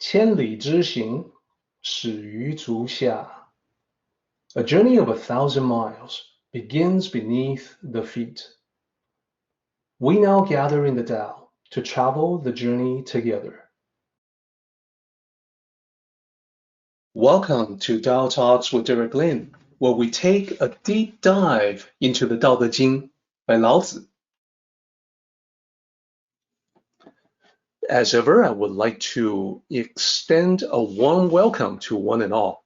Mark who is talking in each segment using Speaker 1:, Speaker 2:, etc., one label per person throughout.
Speaker 1: 千里之行，始于足下。A journey of 1,000 miles begins beneath the feet. We now gather in the Tao to travel the journey together. Welcome to Tao Talks with Derek Lin, where we take a deep dive into the Daodejing by Lao Zi. As ever, I would like to extend a warm welcome to one and all.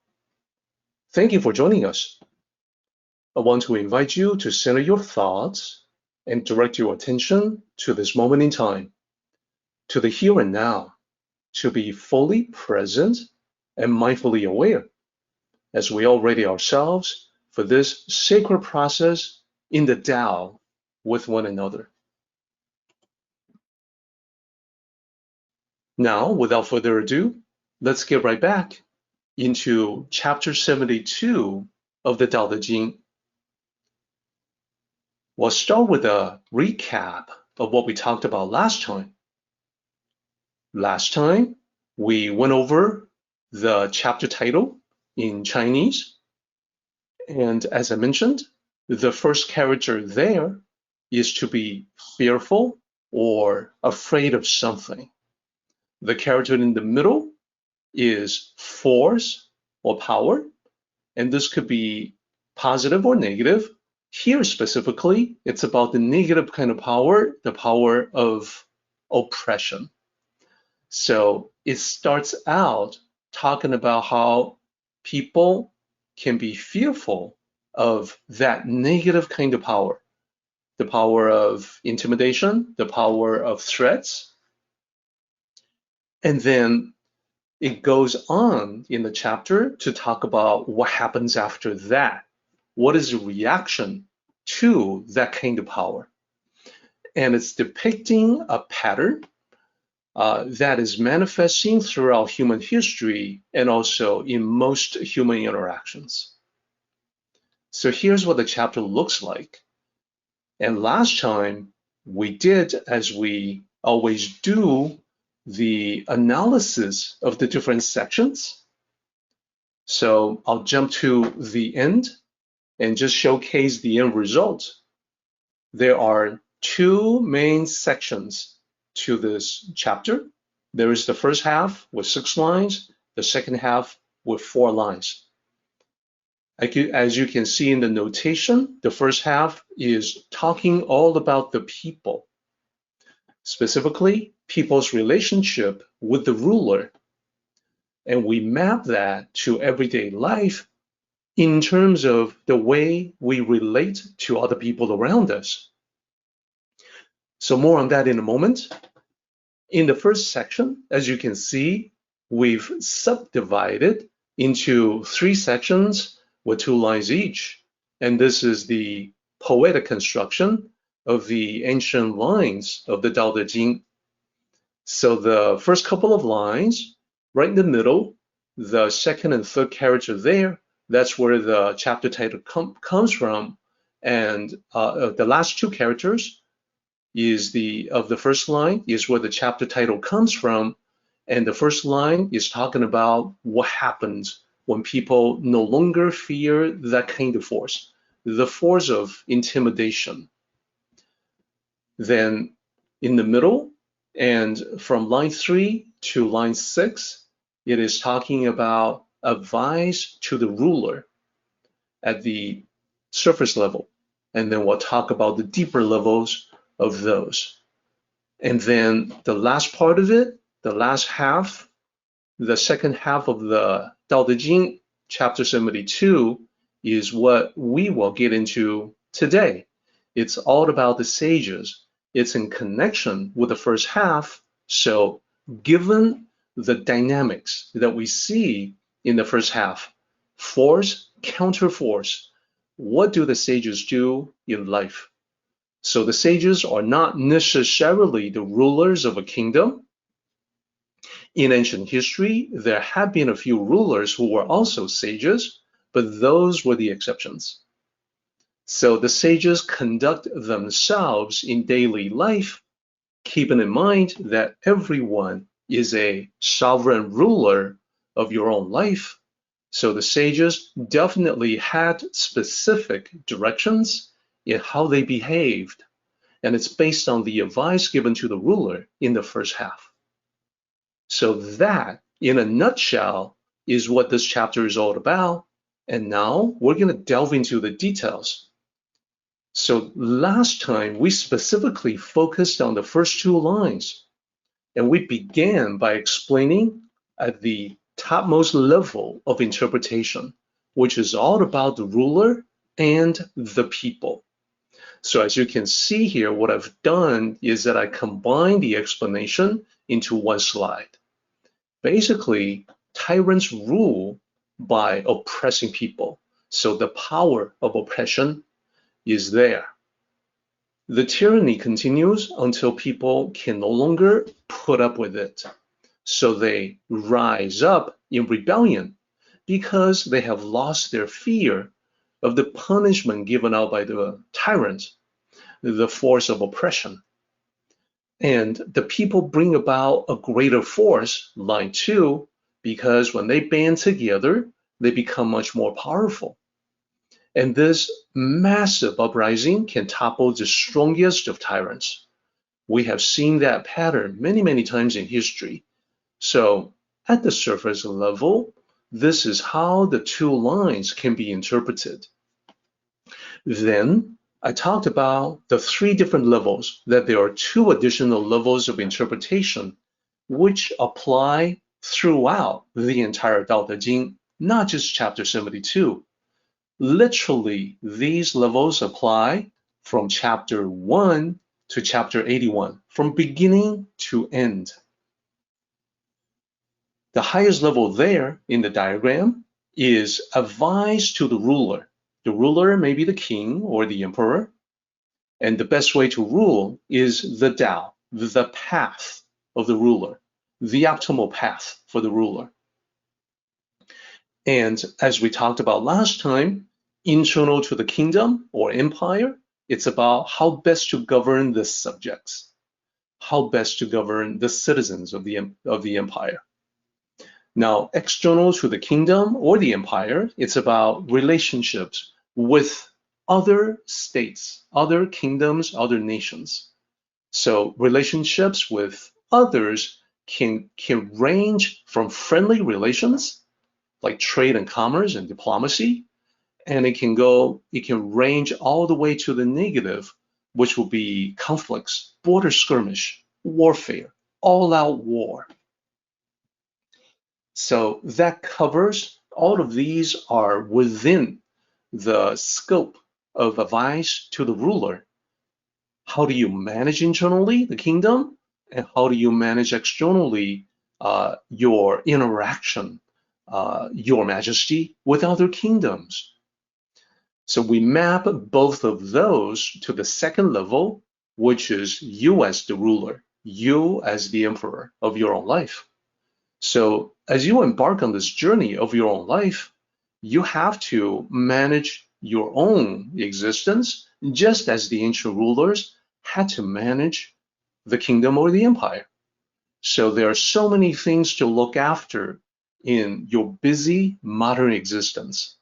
Speaker 1: Thank you for joining us. I want to invite you to center your thoughts and direct your attention to this moment in time, to the here and now, to be fully present and mindfully aware as we all ready ourselves for this sacred process in the Tao with one another. Now, without further ado, let's get right back into chapter 72 of the Daodejing. We'll start with a recap of what we talked about last time. Last time, we went over the chapter title in Chinese. And as I mentioned, the first character there is to be fearful or afraid of something. The character in the middle is force or power, and this could be positive or negative. Here specifically, it's about the negative kind of power, the power of oppression. So it starts out talking about how people can be fearful of that negative kind of power, the power of intimidation, the power of threats. And then it goes on in the chapter to talk about what happens after that. What is the reaction to that kind of power? And it's depicting a pattern that is manifesting throughout human history and also in most human interactions. So here's what the chapter looks like. And last time we did, as we always do, the analysis of the different sections. So I'll jump to the end and just showcase the end result. There are two main sections to this chapter. There is the first half with 6 lines, the second half with 4 lines. As you can see in the notation, the first half is talking all about the people, specifically people's relationship with the ruler. And we map that to everyday life in terms of the way we relate to other people around us. So more on that in a moment. In the first section, as you can see, we've subdivided into 3 sections with 2 lines each. And this is the poetic construction of the ancient lines of the Daodejing. So the first couple of lines, right in the middle, the second and third character there, that's where the chapter title comes from. And the last 2 characters is the first line is where the chapter title comes from. And the first line is talking about what happens when people no longer fear that kind of force, the force of intimidation. Then in the middle, and from line 3 to line 6, it is talking about advice to the ruler at the surface level. And then we'll talk about the deeper levels of those. And then the last part of it, the last half, the second half of the Daodejing, chapter 72, is what we will get into today. It's all about the sages. It's in connection with the first half. So given the dynamics that we see in the first half, force, counter force, what do the sages do in life? So the sages are not necessarily the rulers of a kingdom. In ancient history, there have been a few rulers who were also sages, but those were the exceptions. So the sages conduct themselves in daily life, keeping in mind that everyone is a sovereign ruler of your own life. So the sages definitely had specific directions in how they behaved, and it's based on the advice given to the ruler in the first half. So that, in a nutshell, is what this chapter is all about. And now we're going to delve into the details. So last time we specifically focused on the first two lines, and we began by explaining at the topmost level of interpretation, which is all about the ruler and the people. So as you can see here, what I've done is that I combined the explanation into one slide. Basically, tyrants rule by oppressing people. So the power of oppression is there. The tyranny continues until people can no longer put up with it. So they rise up in rebellion because they have lost their fear of the punishment given out by the tyrant, the force of oppression. And the people bring about a greater force, line 2, because when they band together, they become much more powerful. And this massive uprising can topple the strongest of tyrants. We have seen that pattern many, many times in history. So at the surface level, this is how the two lines can be interpreted. Then I talked about the 3 different levels, that there are 2 additional levels of interpretation which apply throughout the entire Daodejing, not just chapter 72. Literally, these levels apply from chapter 1 to chapter 81, from beginning to end. The highest level there in the diagram is advice to the ruler. The ruler may be the king or the emperor, and the best way to rule is the Tao, the path of the ruler, the optimal path for the ruler. And as we talked about last time, internal to the kingdom or empire, it's about how best to govern the subjects, how best to govern the citizens of the empire. Now, external to the kingdom or the empire, it's about relationships with other states, other kingdoms, other nations. So relationships with others can range from friendly relations, like trade and commerce and diplomacy, and it can range all the way to the negative, which will be conflicts, border skirmish, warfare, all-out war. So that covers, all of these are within the scope of advice to the ruler. How do you manage internally the kingdom, and how do you manage externally your interaction, your majesty, with other kingdoms? So we map both of those to the second level, which is you as the ruler, you as the emperor of your own life. So as you embark on this journey of your own life, you have to manage your own existence just as the ancient rulers had to manage the kingdom or the empire. So there are so many things to look after in your busy modern existence,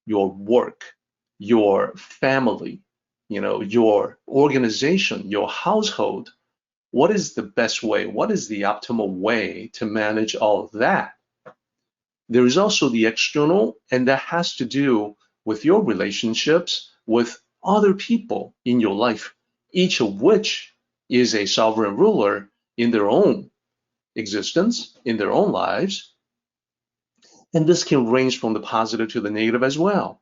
Speaker 1: your work, your family, your organization, your household. What is the best way? What is the optimal way to manage all of that? There is also the external, and that has to do with your relationships with other people in your life, each of which is a sovereign ruler in their own existence, in their own lives. And this can range from the positive to the negative as well.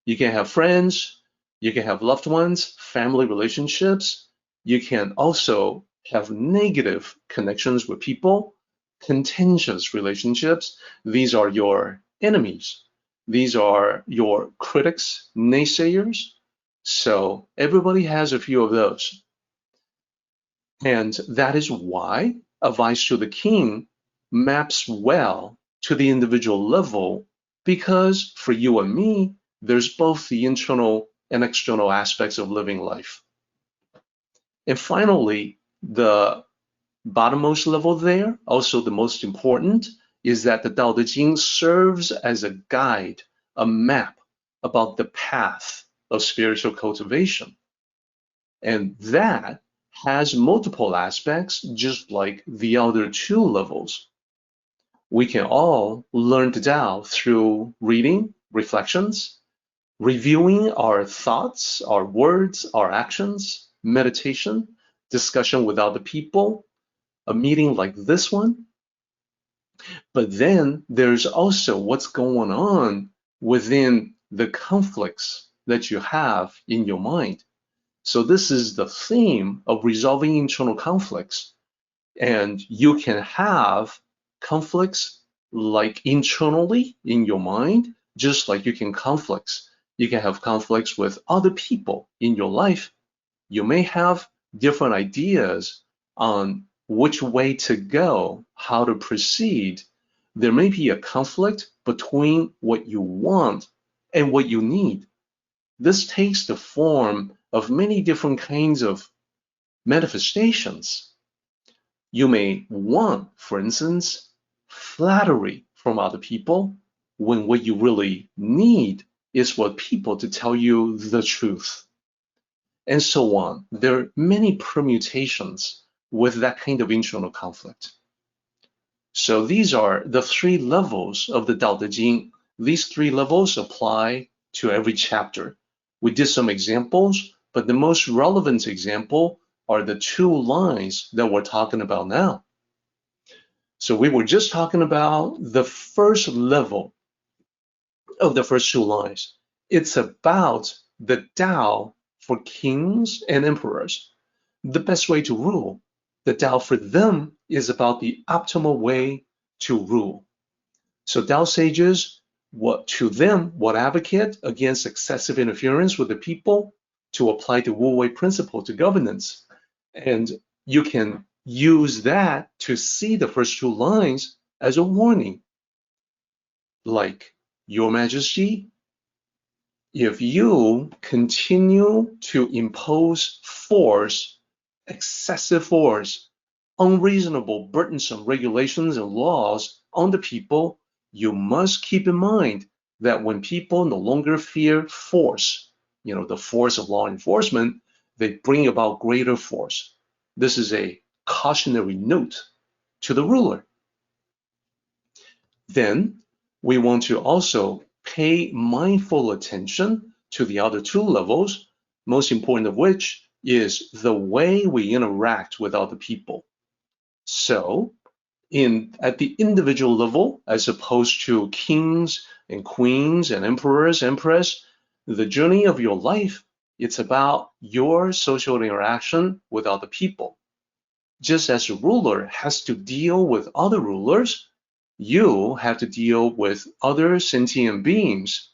Speaker 1: You can have friends, you can have loved ones, family relationships. You can also have negative connections with people, contentious relationships. These are your enemies. These are your critics, naysayers. So everybody has a few of those. And that is why advice to the king maps well to the individual level, because for you and me, there's both the internal and external aspects of living life. And finally, the bottommost level there, also the most important, is that the Daodejing serves as a guide, a map about the path of spiritual cultivation. And that has multiple aspects, just like the other two levels. We can all learn the Tao through reading, reflections, reviewing our thoughts, our words, our actions, meditation, discussion with other people, a meeting like this one. But then there's also what's going on within the conflicts that you have in your mind. So this is the theme of resolving internal conflicts. And you can have conflicts like internally in your mind, just like you can have conflicts with other people in your life. You may have different ideas on which way to go, how to proceed. There may be a conflict between what you want and what you need. This takes the form of many different kinds of manifestations. You may want, for instance, flattery from other people when what you really need is for people to tell you the truth, and so on. There are many permutations with that kind of internal conflict. So these are the three levels of the Daodejing. These three levels apply to every chapter. We did some examples, but the most relevant example are the two lines that we're talking about now. So we were just talking about the first level of the first two lines. It's about the Tao for kings and emperors, the best way to rule. The Tao for them is about the optimal way to rule. So Tao sages, to them, would advocate against excessive interference with the people to apply the Wu Wei principle to governance. And you can use that to see the first two lines as a warning. Like, Your Majesty, if you continue to impose force, excessive force, unreasonable, burdensome regulations and laws on the people, you must keep in mind that when people no longer fear force, the force of law enforcement, they bring about greater force. This is a cautionary note to the ruler. Then we want to also pay mindful attention to the other two levels, most important of which is the way we interact with other people. So at the individual level, as opposed to kings and queens and emperors, empress, the journey of your life, it's about your social interaction with other people. Just as a ruler has to deal with other rulers, you have to deal with other sentient beings.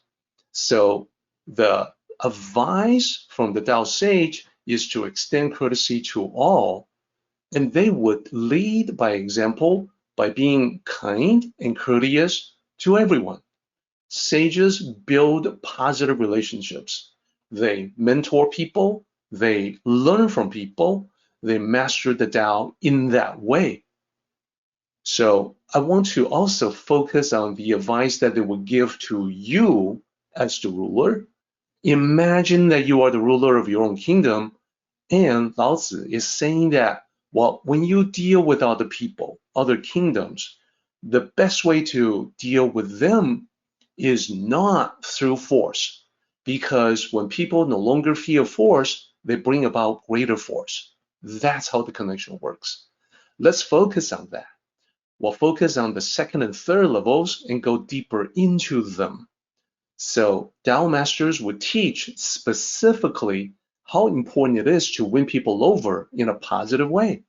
Speaker 1: So the advice from the Tao sage is to extend courtesy to all, and they would lead by example by being kind and courteous to everyone. Sages build positive relationships. They mentor people, they learn from people, they master the Tao in that way. So I want to also focus on the advice that they would give to you as the ruler. Imagine that you are the ruler of your own kingdom, and Lao Zi is saying that, well, when you deal with other people, other kingdoms, the best way to deal with them is not through force, because when people no longer fear force, they bring about greater force. That's how the connection works. Let's focus on that. We'll focus on the second and third levels and go deeper into them. So Tao masters would teach specifically how important it is to win people over in a positive way.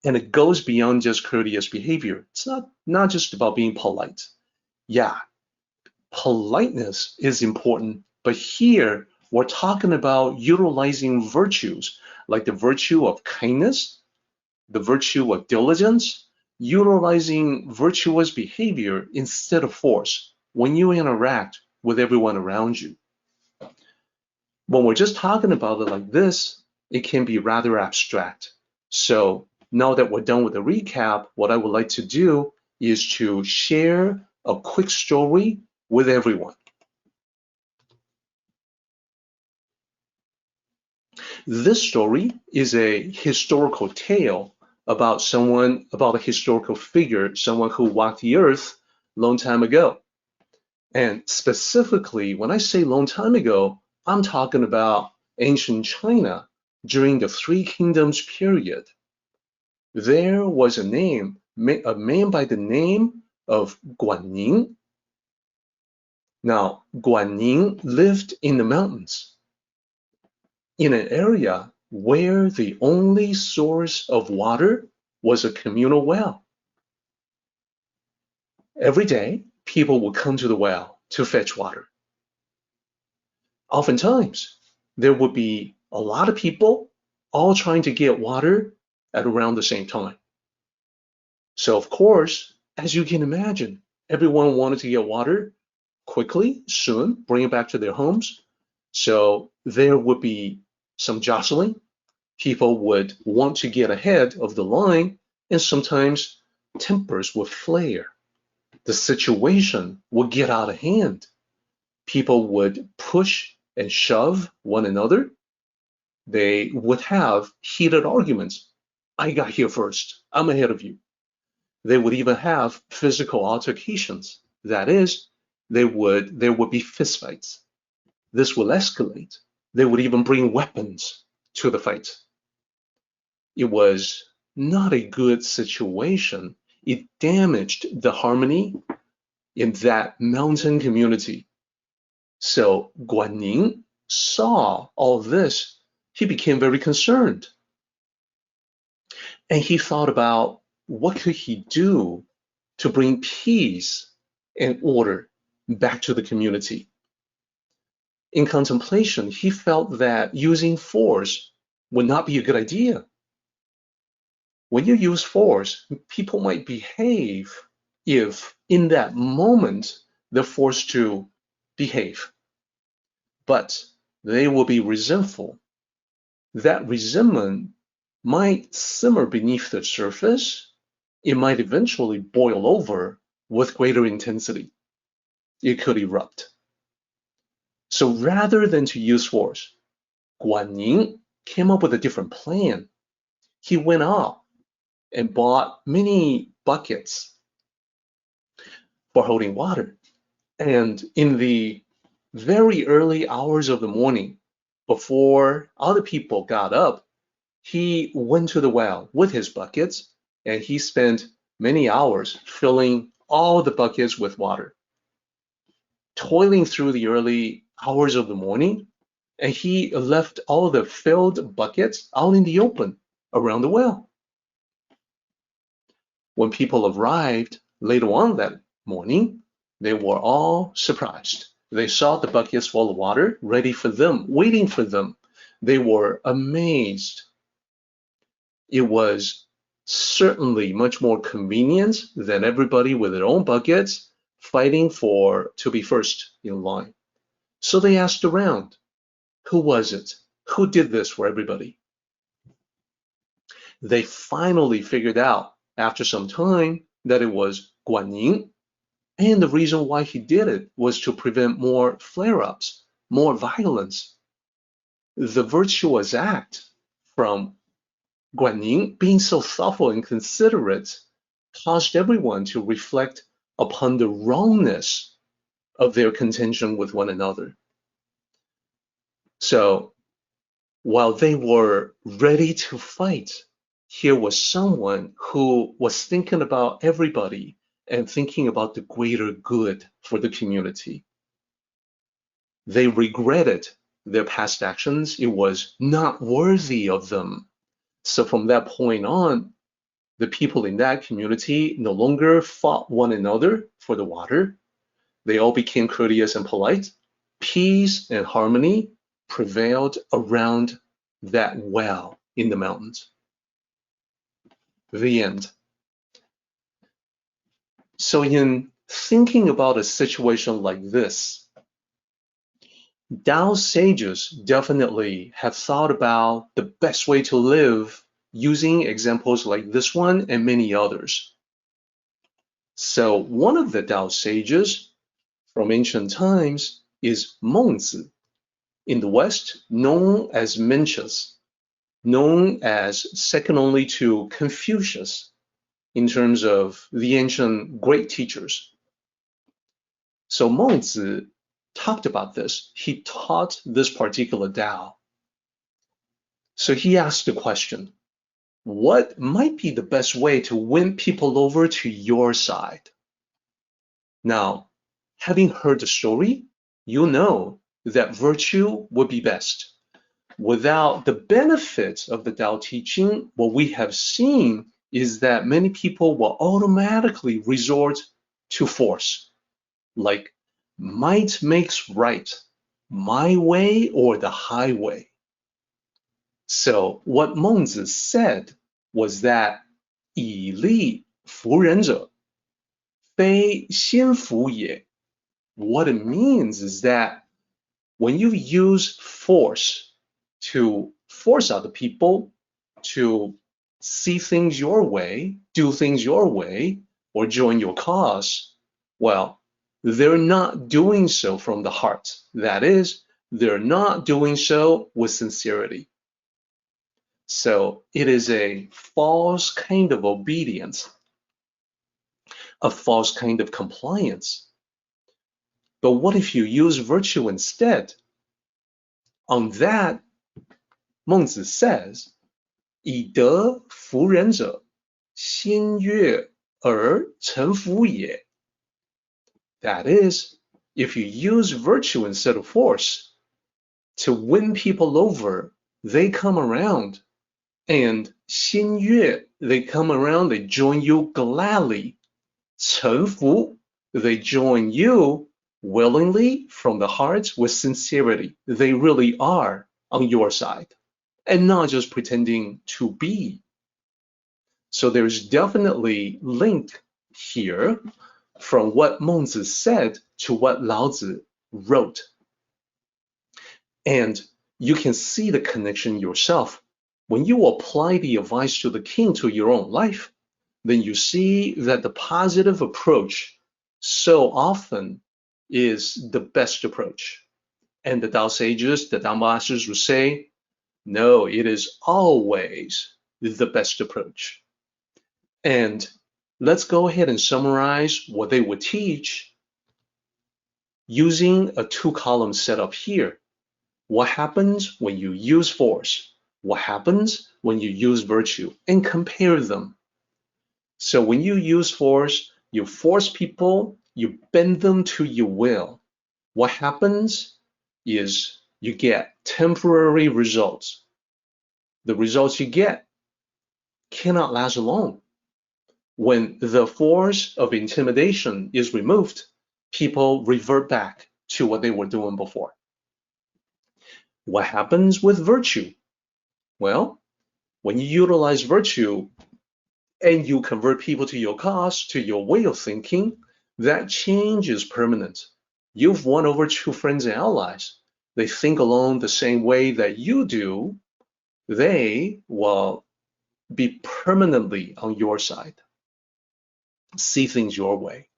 Speaker 1: And it goes beyond just courteous behavior. It's not just about being polite. Yeah, politeness is important, but here we're talking about utilizing virtues like the virtue of kindness, the virtue of diligence, utilizing virtuous behavior instead of force when you interact with everyone around you. When we're just talking about it like this, it can be rather abstract. So now that we're done with the recap, what I would like to do is to share a quick story with everyone. This story is a historical tale about a historical figure, someone who walked the earth long time ago. And specifically, when I say long time ago, I'm talking about ancient China during the Three Kingdoms period. There was a man by the name of Guanyin. Now, Guanyin lived in the mountains, in an area where the only source of water was a communal well. Every day, people would come to the well to fetch water. Oftentimes, there would be a lot of people all trying to get water at around the same time. So, of course, as you can imagine, everyone wanted to get water quickly, soon, bring it back to their homes. So there would be some jostling. People would want to get ahead of the line, and sometimes tempers would flare. The situation would get out of hand. People would push and shove one another. They would have heated arguments. I got here first. I'm ahead of you. They would even have physical altercations. That is, there would be fistfights. This will escalate. They would even bring weapons to the fight. It was not a good situation. It damaged the harmony in that mountain community. So Guanyin saw all this. He became very concerned. And he thought about what could he do to bring peace and order back to the community. In contemplation, he felt that using force would not be a good idea. When you use force, people might behave if in that moment they're forced to behave. But they will be resentful. That resentment might simmer beneath the surface. It might eventually boil over with greater intensity. It could erupt. So rather than to use force, Guanyin came up with a different plan. He went out and bought many buckets for holding water. And in the very early hours of the morning, before other people got up, he went to the well with his buckets, and he spent many hours filling all the buckets with water, toiling through the early hours of the morning, and he left all the filled buckets out in the open around the well. When people arrived later on that morning, they were all surprised. They saw the buckets full of water ready for them, waiting for them. They were amazed. It was certainly much more convenient than everybody with their own buckets fighting to be first in line. So they asked around, who was it? Who did this for everybody? They finally figured out after some time that it was Guanyin, and the reason why he did it was to prevent more flare-ups, more violence. The virtuous act from Guanyin, being so thoughtful and considerate, caused everyone to reflect upon the wrongness of their contention with one another. So while they were ready to fight, here was someone who was thinking about everybody and thinking about the greater good for the community. They regretted their past actions. It was not worthy of them. So from that point on, the people in that community no longer fought one another for the water. They all became courteous and polite. Peace and harmony prevailed around that well in the mountains. The end. So in thinking about a situation like this, Tao sages definitely have thought about the best way to live using examples like this one and many others. So one of the Tao sages from ancient times is Mengzi, in the West known as Mencius, known as second only to Confucius in terms of the ancient great teachers. So Mengzi talked about this. He taught this particular Tao. So he asked the question, what might be the best way to win people over to your side? Now, having heard the story, you know that virtue would be best. Without the benefits of the Tao teaching, what we have seen is that many people will automatically resort to force, like might makes right, my way or the highway. So what Mengzi said was that 以力服人者，非先服也. What it means is that when you use force to force other people to see things your way, do things your way, or join your cause, well, they're not doing so from the heart. That is, they're not doing so with sincerity. So it is a false kind of obedience, a false kind of compliance. But what if you use virtue instead? On that, Mengzi says, 以德服人者，心悦而臣服也. That is, if you use virtue instead of force to win people over, they come around. And 心悦, they come around, they join you gladly. 臣服, they join you willingly from the heart with sincerity. They really are on your side and not just pretending to be. So there's definitely link here from what Mengzi said to what Lao Zi wrote. And you can see the connection yourself. When you apply the advice to the king to your own life, then you see that the positive approach so often is the best approach. And the Tao sages, the Tao masters will say, no, it is always the best approach. And let's go ahead and summarize what they would teach using a two-column setup here. What happens when you use force? What happens when you use virtue? And compare them. So when you use force, you force people, you bend them to your will. What happens is you get temporary results. The results you get cannot last long. When the force of intimidation is removed, people revert back to what they were doing before. What happens with virtue? Well, when you utilize virtue and you convert people to your cause, to your way of thinking, that change is permanent. You've won over true friends and allies. They think along the same way that you do. They will be permanently on your side. See things your way.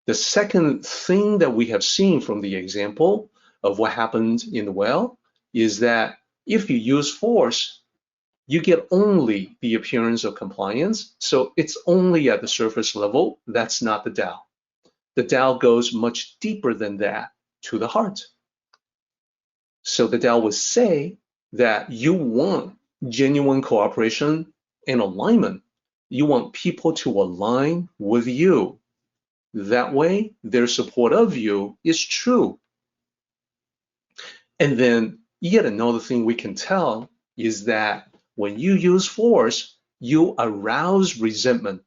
Speaker 1: The second thing that we have seen from the example of what happened in the well is that if you use force, you get only the appearance of compliance. So it's only at the surface level. That's not the Tao. The Tao goes much deeper than that to the heart. So the Tao would say that you want genuine cooperation and alignment. You want people to align with you. That way, their support of you is true. And then yet another thing we can tell is that when you use force, you arouse resentment.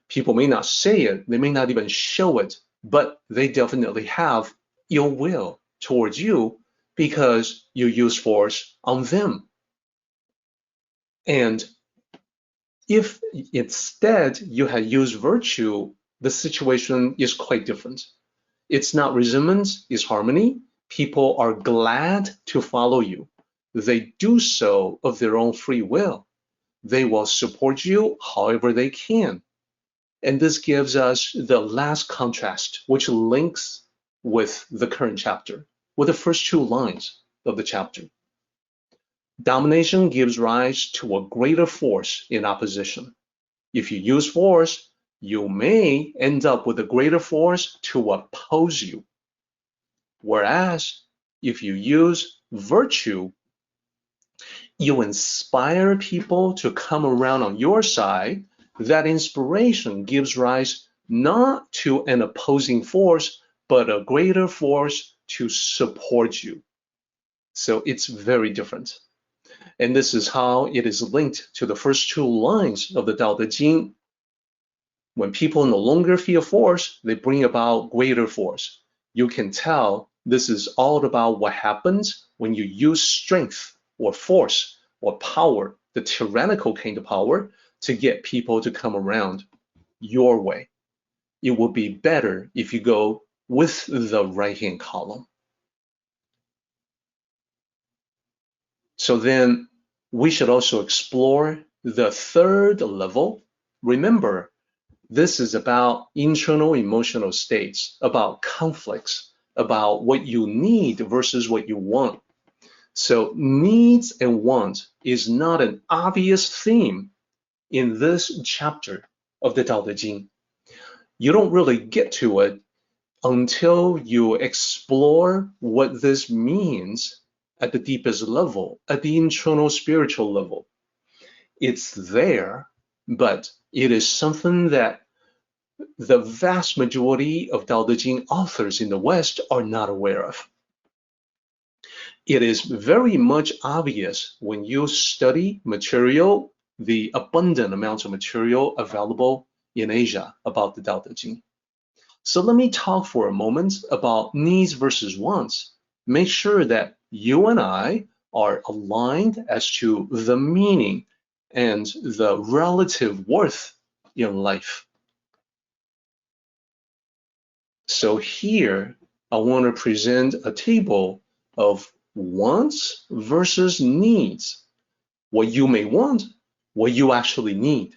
Speaker 1: People may not say it, they may not even show it, but they definitely have ill will towards you because you use force on them. And if instead you had used virtue, the situation is quite different. It's not resentment, it's harmony. People are glad to follow you. They do so of their own free will. They will support you however they can. And this gives us the last contrast, which links with the current chapter, with the first two lines of the chapter. Domination gives rise to a greater force in opposition. If you use force, you may end up with a greater force to oppose you. Whereas, if you use virtue, you inspire people to come around on your side. That inspiration gives rise not to an opposing force, but a greater force to support you. So it's very different. And this is how it is linked to the first two lines of the Daodejing. When people no longer feel force, they bring about greater force. You can tell this is all about what happens when you use strength or force or power, the tyrannical kind of power, to get people to come around your way. It would be better if you go with the right-hand column. So then we should also explore the third level. Remember, this is about internal emotional states, about conflicts, about what you need versus what you want. So needs and wants is not an obvious theme in this chapter of the Daodejing. You don't really get to it until you explore what this means at the deepest level, at the internal spiritual level. It's there, but it is something that the vast majority of Daodejing authors in the West are not aware of. It is very much obvious when you study material, the abundant amounts of material available in Asia about the Daodejing. So let me talk for a moment about needs versus wants. Make sure that you and I are aligned as to the meaning and the relative worth in life. So here, I want to present a table of wants versus needs. What you may want, what you actually need.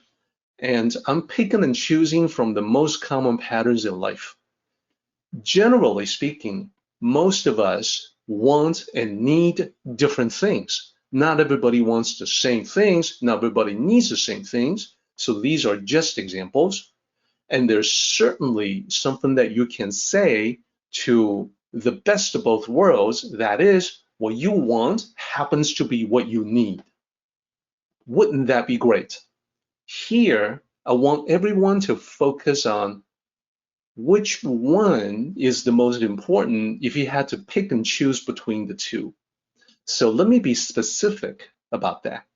Speaker 1: And I'm picking and choosing from the most common patterns in life. Generally speaking, most of us want and need different things. Not everybody wants the same things. Not everybody needs the same things. So these are just examples. And there's certainly something that you can say to the best of both worlds. That is, what you want happens to be what you need. Wouldn't that be great? Here, I want everyone to focus on which one is the most important if you had to pick and choose between the two. So let me be specific about that.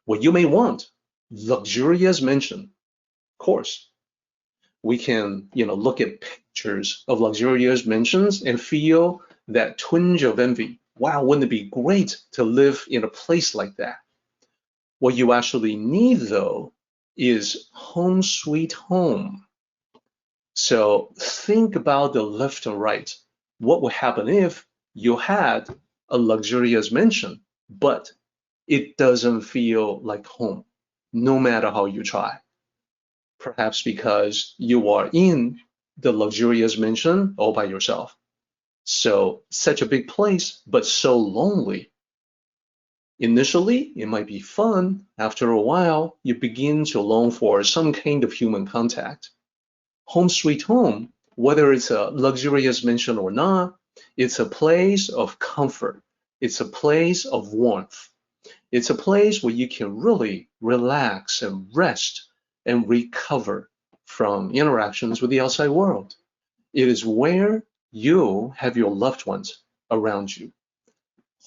Speaker 1: What you may want, luxurious mansion. Of course, we can, look at pictures of luxurious mansions and feel that twinge of envy. Wow, wouldn't it be great to live in a place like that? What you actually need, though, is home sweet home. So think about the left and right. What would happen if you had a luxurious mansion, but it doesn't feel like home, no matter how you try? Perhaps because you are in the luxurious mansion all by yourself. So such a big place, but so lonely. Initially, it might be fun. After a while, you begin to long for some kind of human contact. Home sweet home, whether it's a luxurious mansion or not, it's a place of comfort. It's a place of warmth. It's a place where you can really relax and rest and recover from interactions with the outside world. It is where you have your loved ones around you.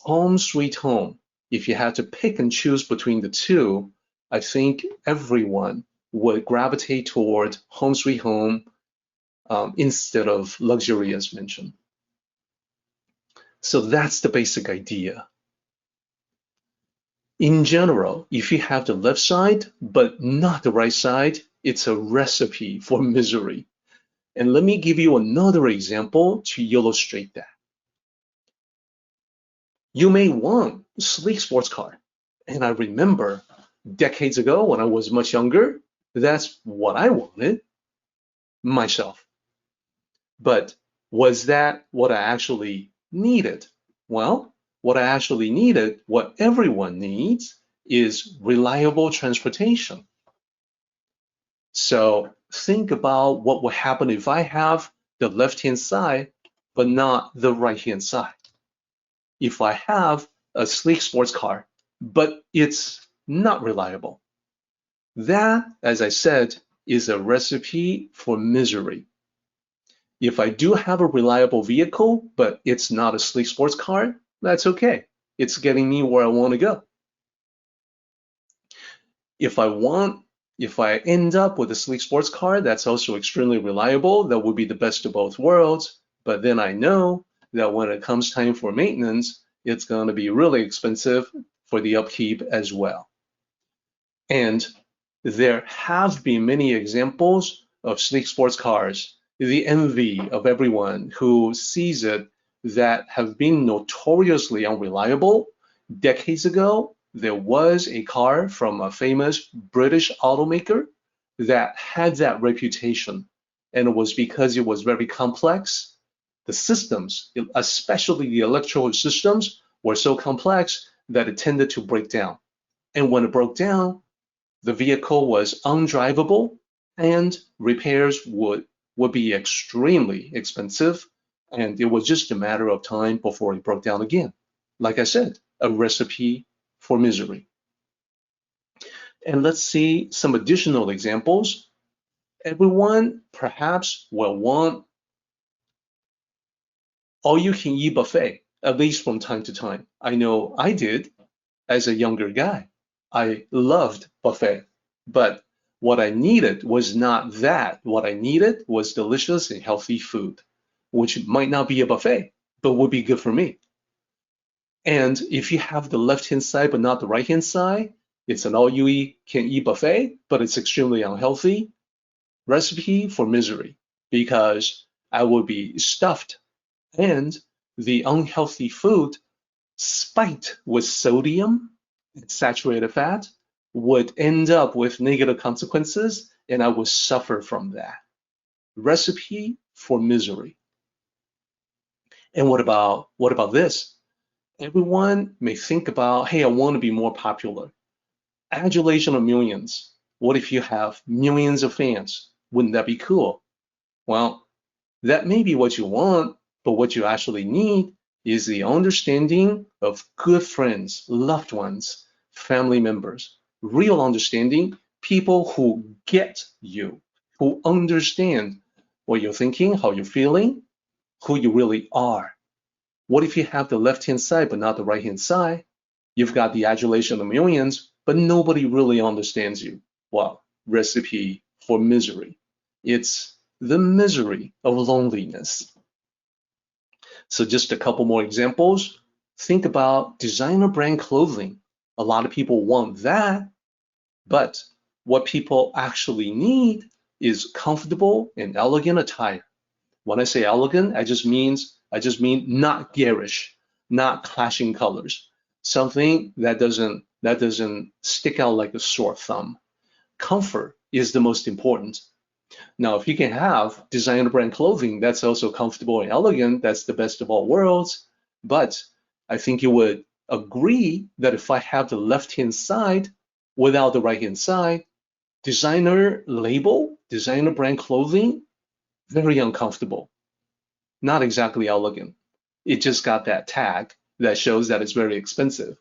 Speaker 1: Home sweet home. If you had to pick and choose between the two, I think everyone would gravitate toward home sweet home instead of luxurious mansion. So that's the basic idea. In general, if you have the left side but not the right side, it's a recipe for misery. And let me give you another example to illustrate that. You may want a sleek sports car, And I remember decades ago when I was much younger, that's what I wanted myself. But was that what I actually needed? Well, what I actually needed, what everyone needs, is reliable transportation. So think about what would happen if I have the left-hand side, but not the right-hand side. If I have a sleek sports car, but it's not reliable. That, as I said, is a recipe for misery. If I do have a reliable vehicle, but it's not a sleek sports car, that's okay. It's getting me where I want to go. If I end up with a sleek sports car that's also extremely reliable, that would be the best of both worlds. But then I know that when it comes time for maintenance, it's going to be really expensive for the upkeep as well. And there have been many examples of sleek sports cars, the envy of everyone who sees it, that have been notoriously unreliable. Decades ago, there was a car from a famous British automaker that had that reputation, and it was because it was very complex. The systems, especially the electrical systems, were so complex that it tended to break down. And when it broke down, the vehicle was undrivable, and repairs would be extremely expensive, and it was just a matter of time before it broke down again. Like I said, a recipe for misery. And let's see some additional examples. Everyone perhaps will want all-you-can-eat buffet, at least from time to time. I know I did as a younger guy. I loved buffet, but what I needed was not that. What I needed was delicious and healthy food, which might not be a buffet, but would be good for me. And if you have the left-hand side but not the right-hand side, it's an all-you-can-eat buffet, but it's extremely unhealthy. Recipe for misery, because I will be stuffed, and the unhealthy food, spiked with sodium and saturated fat, would end up with negative consequences, and I would suffer from that. Recipe for misery. And what about this? Everyone may think about, hey, I want to be more popular. Adulation of millions. What if you have millions of fans? Wouldn't that be cool? Well, that may be what you want, but what you actually need is the understanding of good friends, loved ones, family members, real understanding, people who get you, who understand what you're thinking, how you're feeling, who you really are. What if you have the left-hand side but not the right-hand side? You've got the adulation of millions, but nobody really understands you. Well, recipe for misery. It's the misery of loneliness. So just a couple more examples. Think about designer brand clothing. A lot of people want that, but what people actually need is comfortable and elegant attire. When I say elegant, I just mean not garish, not clashing colors. Something that doesn't stick out like a sore thumb. Comfort is the most important. Now, if you can have designer brand clothing that's also comfortable and elegant, that's the best of all worlds. But I think you would agree that if I have the left-hand side without the right-hand side, designer label, designer brand clothing, very uncomfortable. Not exactly elegant. It just got that tag that shows that it's very expensive.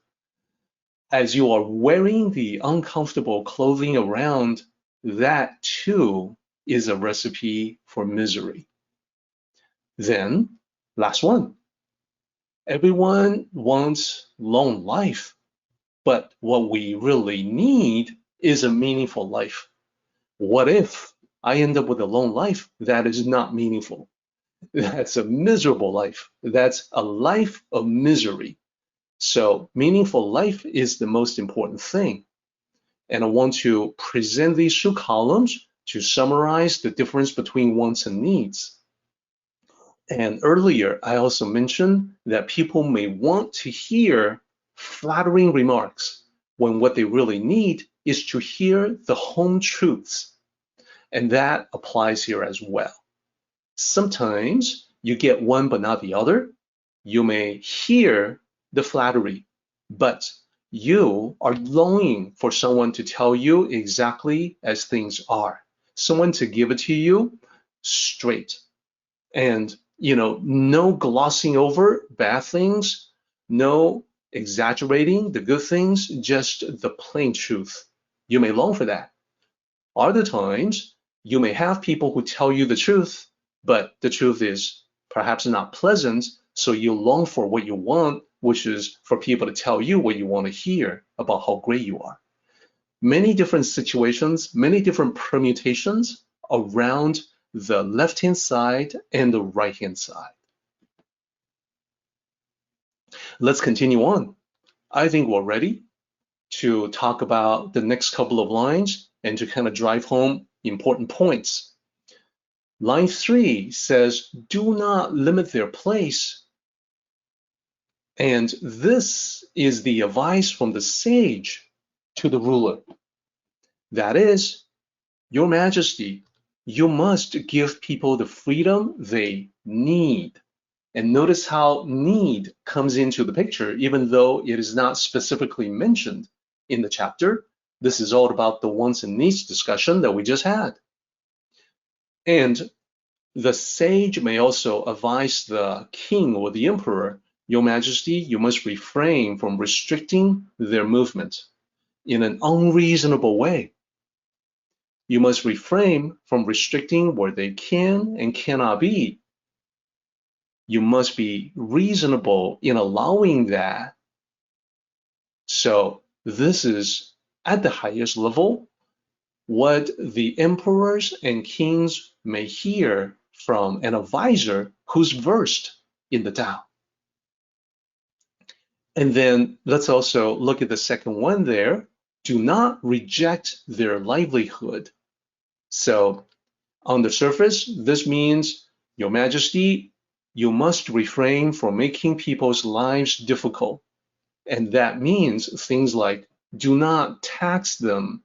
Speaker 1: As you are wearing the uncomfortable clothing around, that too is a recipe for misery. Then, last one. Everyone wants long life, but what we really need is a meaningful life. What if I end up with a long life that is not meaningful? That's a miserable life. That's a life of misery. So meaningful life is the most important thing. And I want to present these two columns to summarize the difference between wants and needs. And earlier, I also mentioned that people may want to hear flattering remarks. when what they really need is to hear the home truths. And that applies here as well. Sometimes you get one but not the other. You may hear the flattery, but you are longing for someone to tell you exactly as things are, someone to give it to you straight. And, no glossing over bad things, no exaggerating the good things, just the plain truth. You may long for that. Other times, you may have people who tell you the truth, but the truth is perhaps not pleasant, so you long for what you want, which is for people to tell you what you want to hear about how great you are. Many different situations, many different permutations around the left-hand side and the right-hand side. Let's continue on. I think we're ready to talk about the next couple of lines and to kind of drive home important points. Line 3 says, do not limit their place. And this is the advice from the sage to the ruler. That is, Your Majesty, you must give people the freedom they need. And notice how need comes into the picture, even though it is not specifically mentioned in the chapter. This is all about the wants and needs discussion that we just had. And the sage may also advise the king or the emperor, Your Majesty, you must refrain from restricting their movement in an unreasonable way. You must refrain from restricting where they can and cannot be. You must be reasonable in allowing that. So this is at the highest level what the emperors and kings may hear from an advisor who's versed in the Tao. And then let's also look at the second one there. Do not reject their livelihood. So on the surface, this means, Your Majesty, you must refrain from making people's lives difficult. And that means things like, do not tax them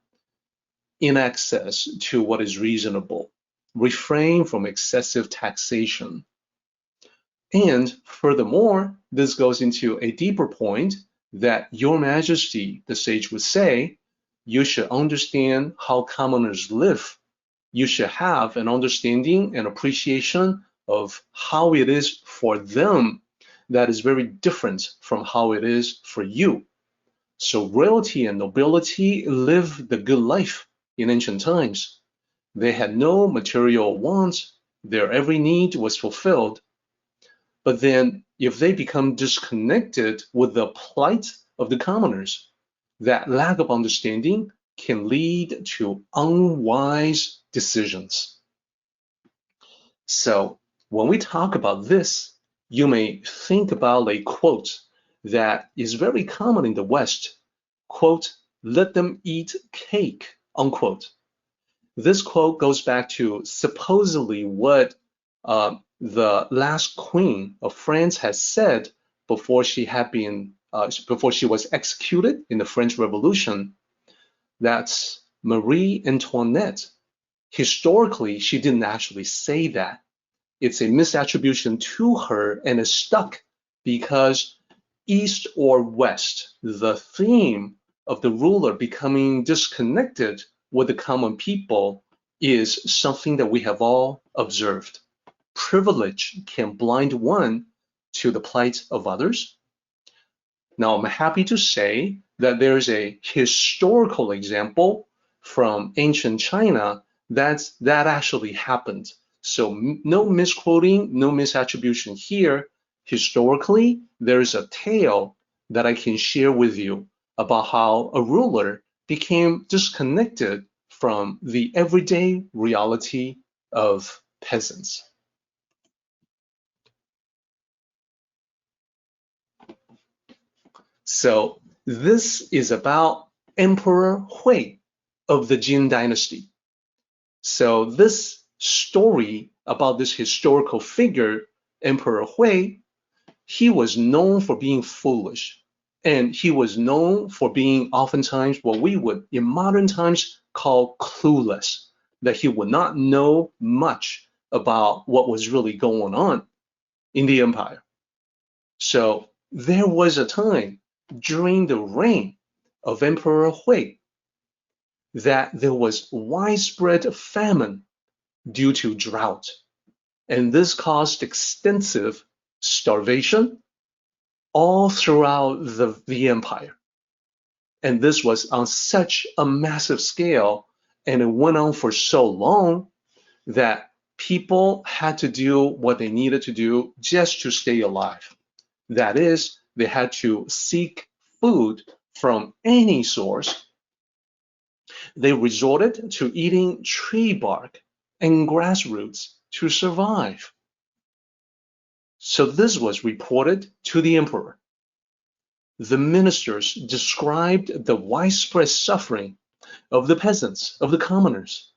Speaker 1: in excess to what is reasonable. Refrain from excessive taxation. And furthermore, this goes into a deeper point that Your Majesty, the sage would say, you should understand how commoners live. You should have an understanding and appreciation of how it is for them that is very different from how it is for you. So royalty and nobility lived the good life in ancient times. They had no material wants. Their every need was fulfilled. But then if they become disconnected with the plight of the commoners, that lack of understanding can lead to unwise decisions. So when we talk about this, you may think about a quote that is very common in the West, quote, let them eat cake, unquote. This quote goes back to supposedly what the last queen of France has said before she was executed in the French Revolution. That's Marie Antoinette. Historically, she didn't actually say that. It's a misattribution to her and is stuck because East or West, the theme of the ruler becoming disconnected with the common people is something that we have all observed. Privilege can blind one to the plight of others. Now, I'm happy to say that there's a historical example from ancient China that actually happened. So no misquoting, no misattribution here. Historically, there's a tale that I can share with you about how a ruler became disconnected from the everyday reality of peasants. So this is about Emperor Hui of the Jin Dynasty. So this story about this historical figure, Emperor Hui, he was known for being foolish. And he was known for being oftentimes what we would in modern times call clueless, that he would not know much about what was really going on in the empire. So there was a time during the reign of Emperor Hui that there was widespread famine due to drought. And this caused extensive starvation all throughout the empire. And this was on such a massive scale, and it went on for so long that people had to do what they needed to do just to stay alive. That is, they had to seek food from any source. They resorted to eating tree bark and grass roots to survive. So this was reported to the emperor. The ministers described the widespread suffering of the peasants, of the commoners.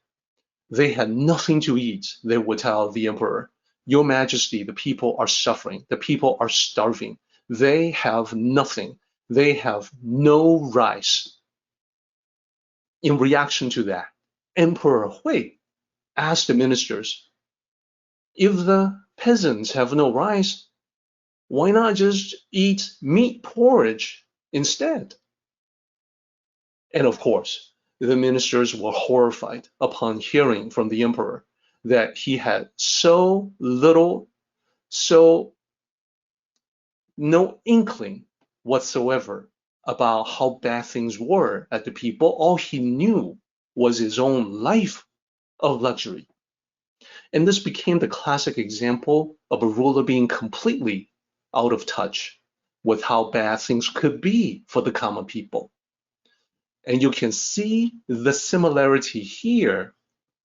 Speaker 1: They had nothing to eat, they would tell the emperor. Your Majesty, the people are suffering, the people are starving. They have nothing, they have no rice. In reaction to that, Emperor Hui asked the ministers, if the peasants have no rice, why not just eat meat porridge instead? And of course, the ministers were horrified upon hearing from the emperor that he had so no inkling whatsoever about how bad things were at the people. All he knew was his own life of luxury. And this became the classic example of a ruler being completely out of touch with how bad things could be for the common people. And you can see the similarity here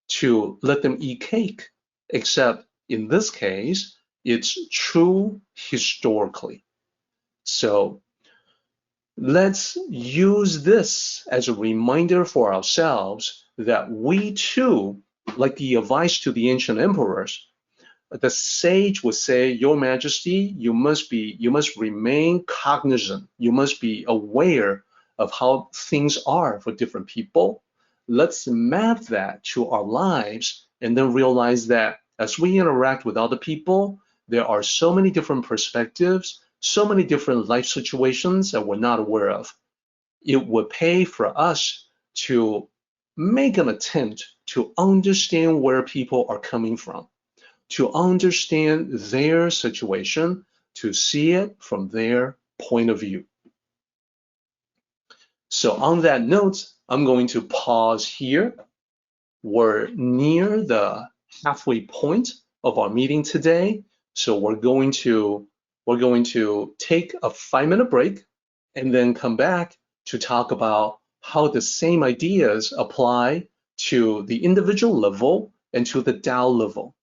Speaker 1: to let them eat cake, except in this case, it's true historically. So let's use this as a reminder for ourselves that we too, like the advice to the ancient emperors, the sage would say, Your Majesty, you must remain cognizant. You must be aware of how things are for different people. Let's map that to our lives and then realize that as we interact with other people, there are so many different perspectives, so many different life situations that we're not aware of. It would pay for us to make an attempt to understand where people are coming from, to understand their situation, to see it from their point of view. So on that note, I'm going to pause here. We're near the halfway point of our meeting today. So we're going to take a 5-minute break and then come back to talk about how the same ideas apply to the individual level and to the Tao level.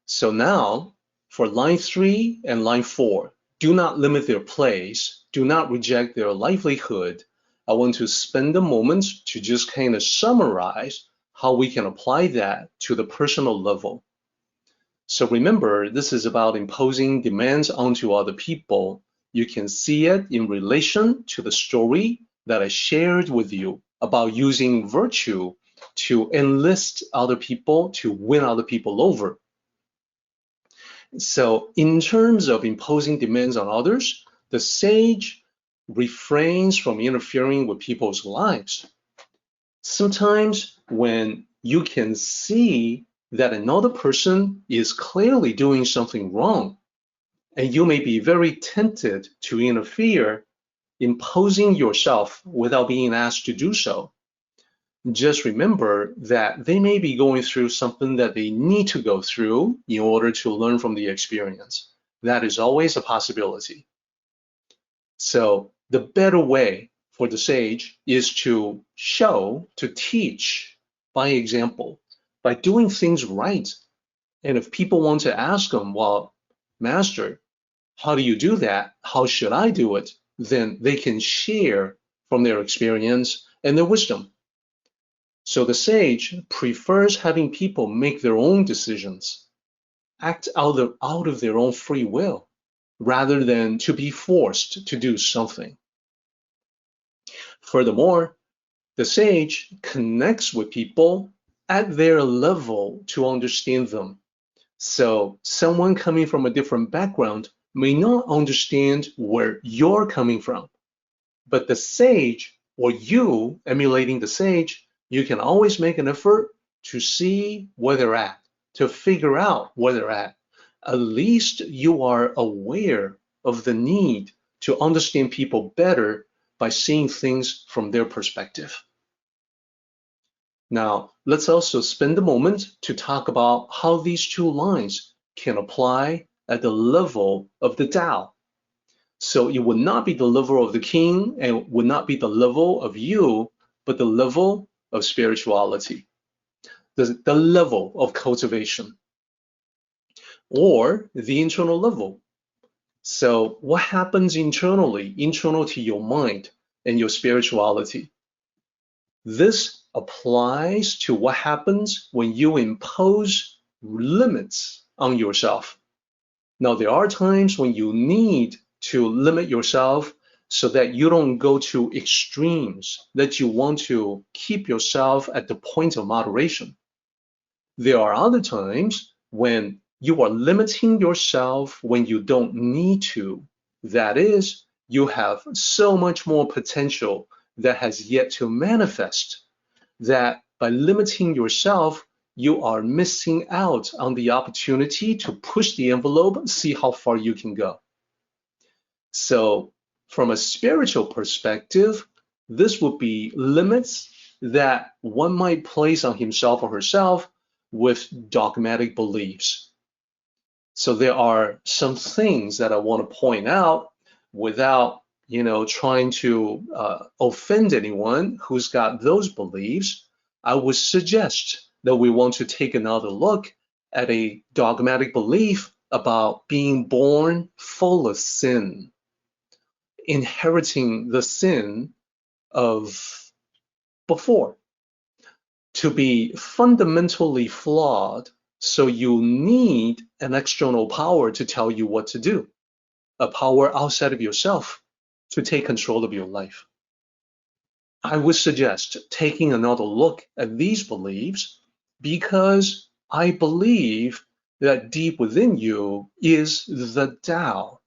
Speaker 1: So now, for line 3 and line 4, do not limit their place, do not reject their livelihood. I want to spend a moment to just kind of summarize how we can apply that to the personal level. So remember, this is about imposing demands onto other people. You can see it in relation to the story that I shared with you about using virtue to enlist other people, to win other people over. So in terms of imposing demands on others, the sage refrains from interfering with people's lives. Sometimes when you can see that another person is clearly doing something wrong, and you may be very tempted to interfere, imposing yourself without being asked to do so. Just remember that they may be going through something that they need to go through in order to learn from the experience. That is always a possibility. So the better way for the sage is to show, to teach by example, by doing things right. And if people want to ask them, well, Master, how do you do that? How should I do it? Then they can share from their experience and their wisdom. So the sage prefers having people make their own decisions, act out of their own free will, rather than to be forced to do something. Furthermore, the sage connects with people at their level to understand them. So someone coming from a different background may not understand where you're coming from, but the sage, or you emulating the sage, you can always make an effort to see where they're at, to figure out where they're at. At least you are aware of the need to understand people better by seeing things from their perspective. Now, let's also spend a moment to talk about how these two lines can apply at the level of the Tao. So it would not be the level of the king and would not be the level of you, but the level of spirituality, the level of cultivation, or the internal level. So what happens internally, internal to your mind and your spirituality? This applies to what happens when you impose limits on yourself. Now, there are times when you need to limit yourself so that you don't go to extremes, that you want to keep yourself at the point of moderation. There are other times when you are limiting yourself when you don't need to. That is, you have so much more potential that has yet to manifest, that by limiting yourself, you are missing out on the opportunity to push the envelope and see how far you can go. So from a spiritual perspective, this would be limits that one might place on himself or herself with dogmatic beliefs. So there are some things that I want to point out without trying to offend anyone who's got those beliefs. I would suggest that we want to take another look at a dogmatic belief about being born full of sin, inheriting the sin of before, to be fundamentally flawed, so you need an external power to tell you what to do, a power outside of yourself to take control of your life. I would suggest taking another look at these beliefs, because I believe that deep within you is the Tao,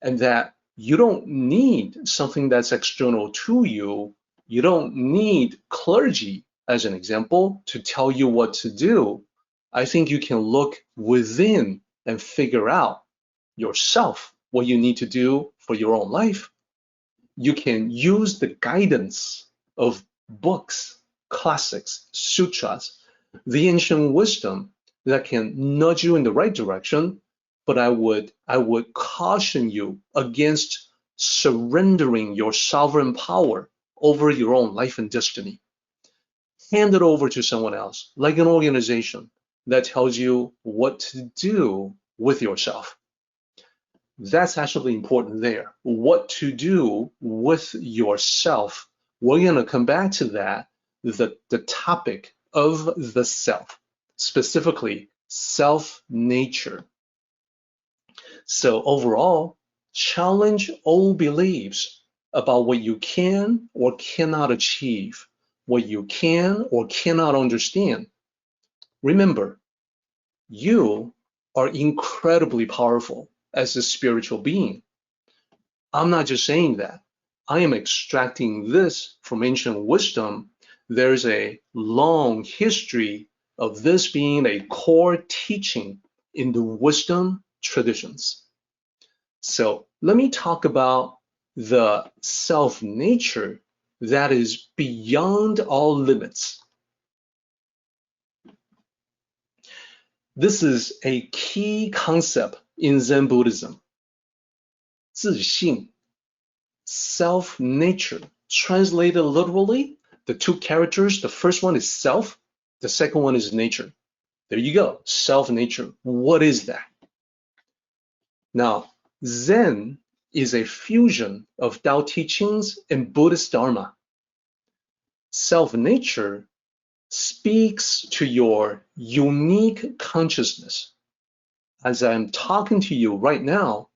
Speaker 1: and that you don't need something that's external to you. You don't need clergy, as an example, to tell you what to do. I think you can look within and figure out yourself what you need to do for your own life. You can use the guidance of books, classics, sutras, the ancient wisdom that can nudge you in the right direction. But I would caution you against surrendering your sovereign power over your own life and destiny. Hand it over to someone else, like an organization that tells you what to do with yourself. That's actually important there. What to do with yourself. We're going to come back to that, the topic of the self, specifically self-nature. So overall, challenge all beliefs about what you can or cannot achieve, what you can or cannot understand. Remember, you are incredibly powerful as a spiritual being. I'm not just saying that. I am extracting this from ancient wisdom. There's a long history of this being a core teaching in the wisdom traditions. So let me talk about the self-nature that is beyond all limits. This is a key concept in Zen Buddhism. 自性, self-nature. Translated literally, the two characters, the first one is self, the second one is nature. There you go, self-nature. What is that? Now, Zen is a fusion of Tao teachings and Buddhist Dharma. Self-nature speaks to your unique consciousness. As I'm talking to you right now,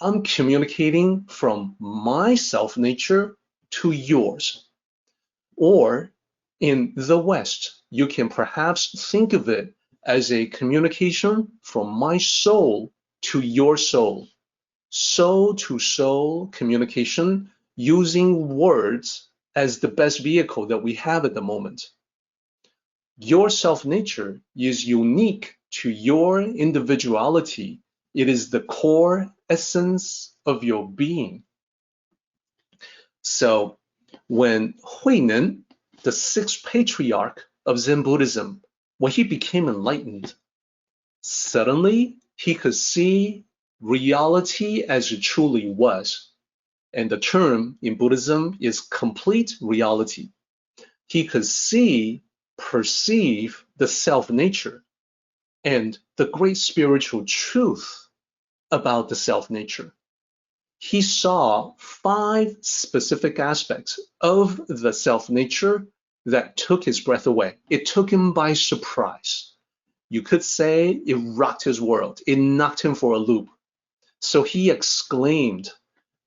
Speaker 1: I'm communicating from my self-nature to yours. Or in the West, you can perhaps think of it as a communication from my soul to your soul. Soul-to-soul communication using words as the best vehicle that we have at the moment. Your self-nature is unique to your individuality. It is the core essence of your being. So when Huineng, the sixth patriarch of Zen Buddhism, when he became enlightened, suddenly he could see reality as it truly was. And the term in Buddhism is complete reality. He could see, perceive the self-nature and the great spiritual truth about the self-nature. He saw 5 specific aspects of the self-nature that took his breath away. It took him by surprise. You could say it rocked his world. It knocked him for a loop. So he exclaimed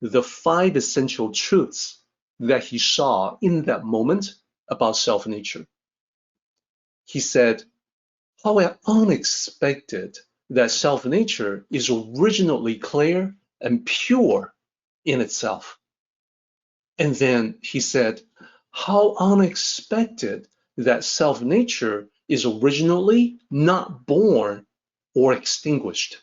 Speaker 1: the 5 essential truths that he saw in that moment about self-nature. He said, how unexpected that self-nature is originally clear and pure in itself. And then he said, how unexpected that self-nature is originally not born or extinguished.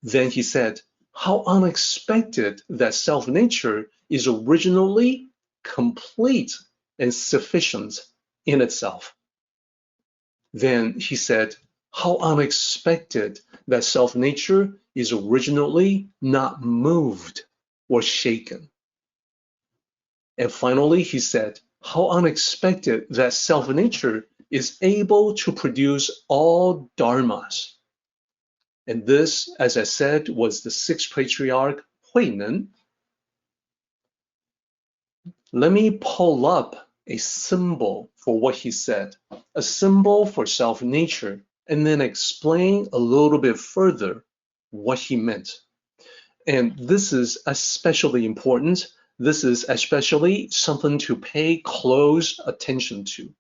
Speaker 1: Then he said, how unexpected that self-nature is originally complete and sufficient in itself. Then he said, how unexpected that self-nature is originally not moved or shaken. And finally, he said, how unexpected that self-nature is able to produce all dharmas. And this, as I said, was the 6th patriarch, Huineng. Let me pull up a symbol for what he said, a symbol for self-nature, and then explain a little bit further what he meant. And this is especially important. This is especially something to pay close attention to.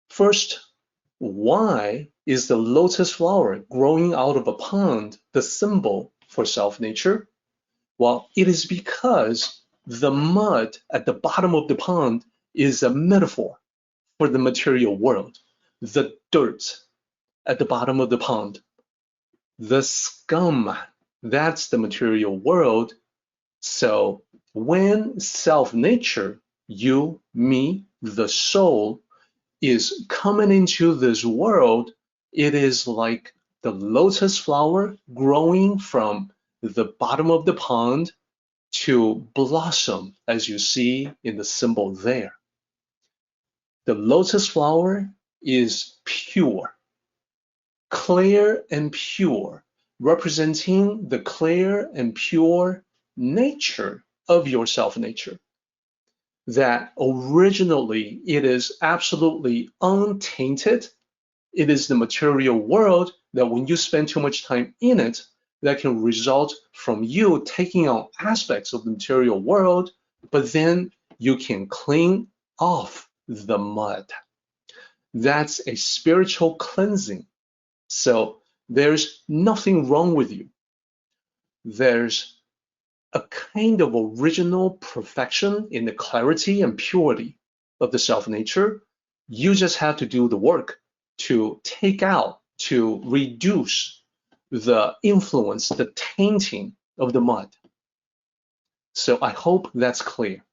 Speaker 1: First, why is the lotus flower growing out of a pond the symbol for self-nature? Well, it is because the mud at the bottom of the pond is a metaphor for the material world. The dirt at the bottom of the pond, the scum, that's the material world. So when self-nature, you, me, the soul, is coming into this world, it is like the lotus flower growing from the bottom of the pond to blossom, as you see in the symbol there. The lotus flower is pure, clear and pure, representing the clear and pure nature of your self-nature. That originally it is absolutely untainted. It is the material world that when you spend too much time in it, that can result from you taking on aspects of the material world, but then you can clean off the mud. That's a spiritual cleansing. So there's nothing wrong with you. There's a kind of original perfection in the clarity and purity of the self-nature. You just have to do the work to take out, to reduce the influence, the tainting of the mud. So I hope that's clear.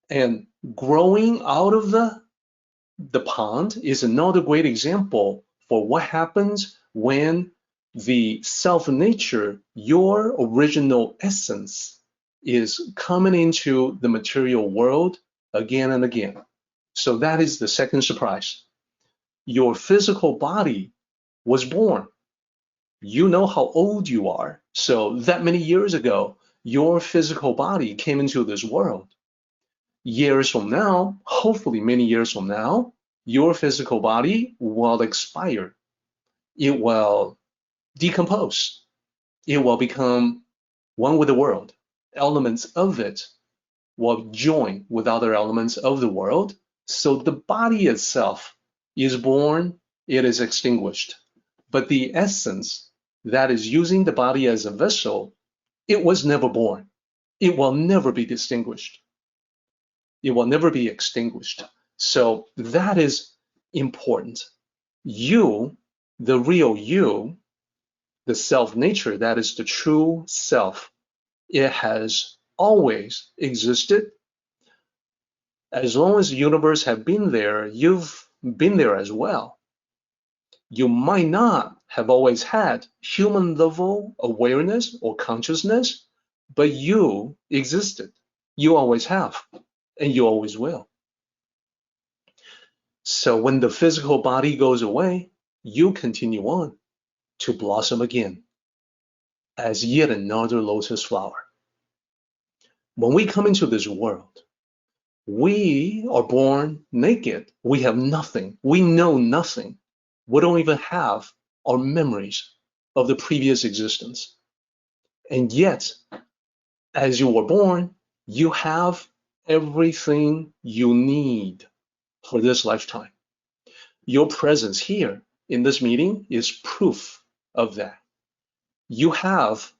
Speaker 1: And growing out of the pond is another great example for what happens when the self-nature, your original essence, is coming into the material world again and again. So that is the second surprise. Your physical body was born. You know how old you are. So that many years ago, your physical body came into this world. Years from now, hopefully many years from now, your physical body will expire. It will decompose. it will become one with the world. Elements of it will join with other elements of the world. So the body itself is born, it is extinguished. But the essence that is using the body as a vessel, it was never born. It will never be distinguished. It will never be extinguished. So that is important. You, the real you, the self-nature, that is the true self, it has always existed. As long as the universe has been there, you've been there as well. You might not have always had human level awareness or consciousness, but you existed. You always have, and you always will. So when the physical body goes away, you continue on to blossom again as yet another lotus flower. When we come into this world, we are born naked. We have nothing. We know nothing. We don't even have our memories of the previous existence. And yet, as you were born, you have everything you need for this lifetime. Your presence here in this meeting is proof of that. You have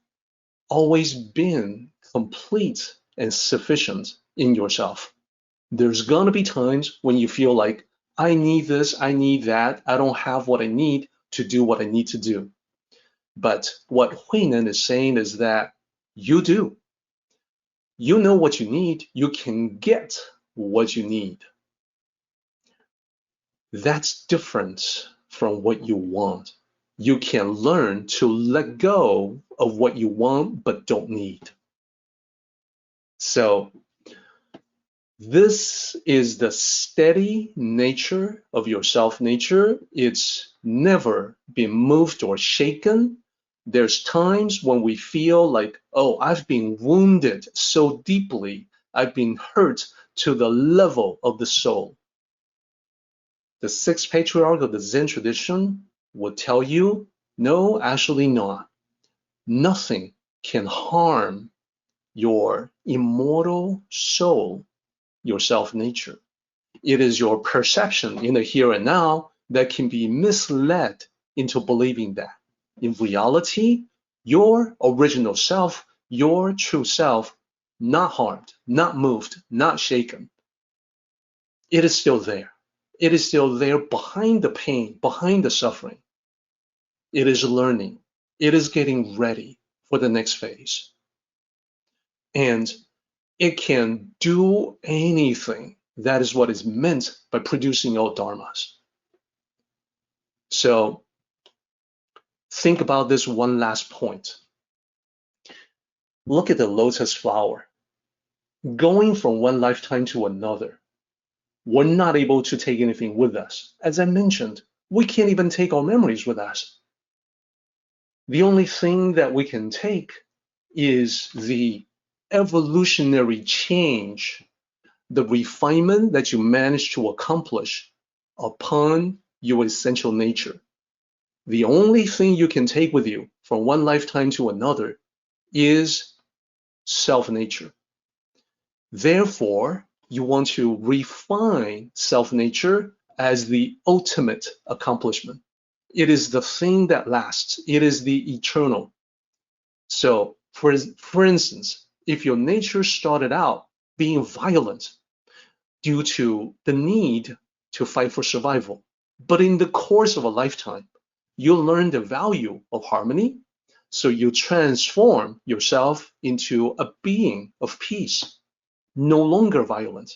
Speaker 1: always been complete and sufficient in yourself. There's gonna be times when you feel like, I need this, I need that, I don't have what I need to do what I need to do. But what Huinan is saying is that you do. You know what you need, you can get what you need. That's different from what you want. You can learn to let go of what you want but don't need. So this is the steady nature of your self-nature. It's never been moved or shaken. There's times when we feel like, oh, I've been wounded so deeply, I've been hurt to the level of the soul. The sixth patriarch of the Zen tradition would tell you, no, actually not. Nothing can harm your immortal soul, your self-nature. It is your perception in the here and now that can be misled into believing that. In reality, your original self, your true self, not harmed, not moved, not shaken. It is still there. It is still there behind the pain, behind the suffering. It is learning. It is getting ready for the next phase. And it can do anything. That is what is meant by producing all dharmas. So think about this one last point. Look at the lotus flower. Going from one lifetime to another, we're not able to take anything with us. As I mentioned, we can't even take our memories with us. The only thing that we can take is the evolutionary change, the refinement that you managed to accomplish upon your essential nature. The only thing you can take with you from one lifetime to another is self-nature. Therefore, you want to refine self-nature as the ultimate accomplishment. It is the thing that lasts. It is the eternal. So, for instance, if your nature started out being violent due to the need to fight for survival, but in the course of a lifetime, you learn the value of harmony, so you transform yourself into a being of peace, no longer violent.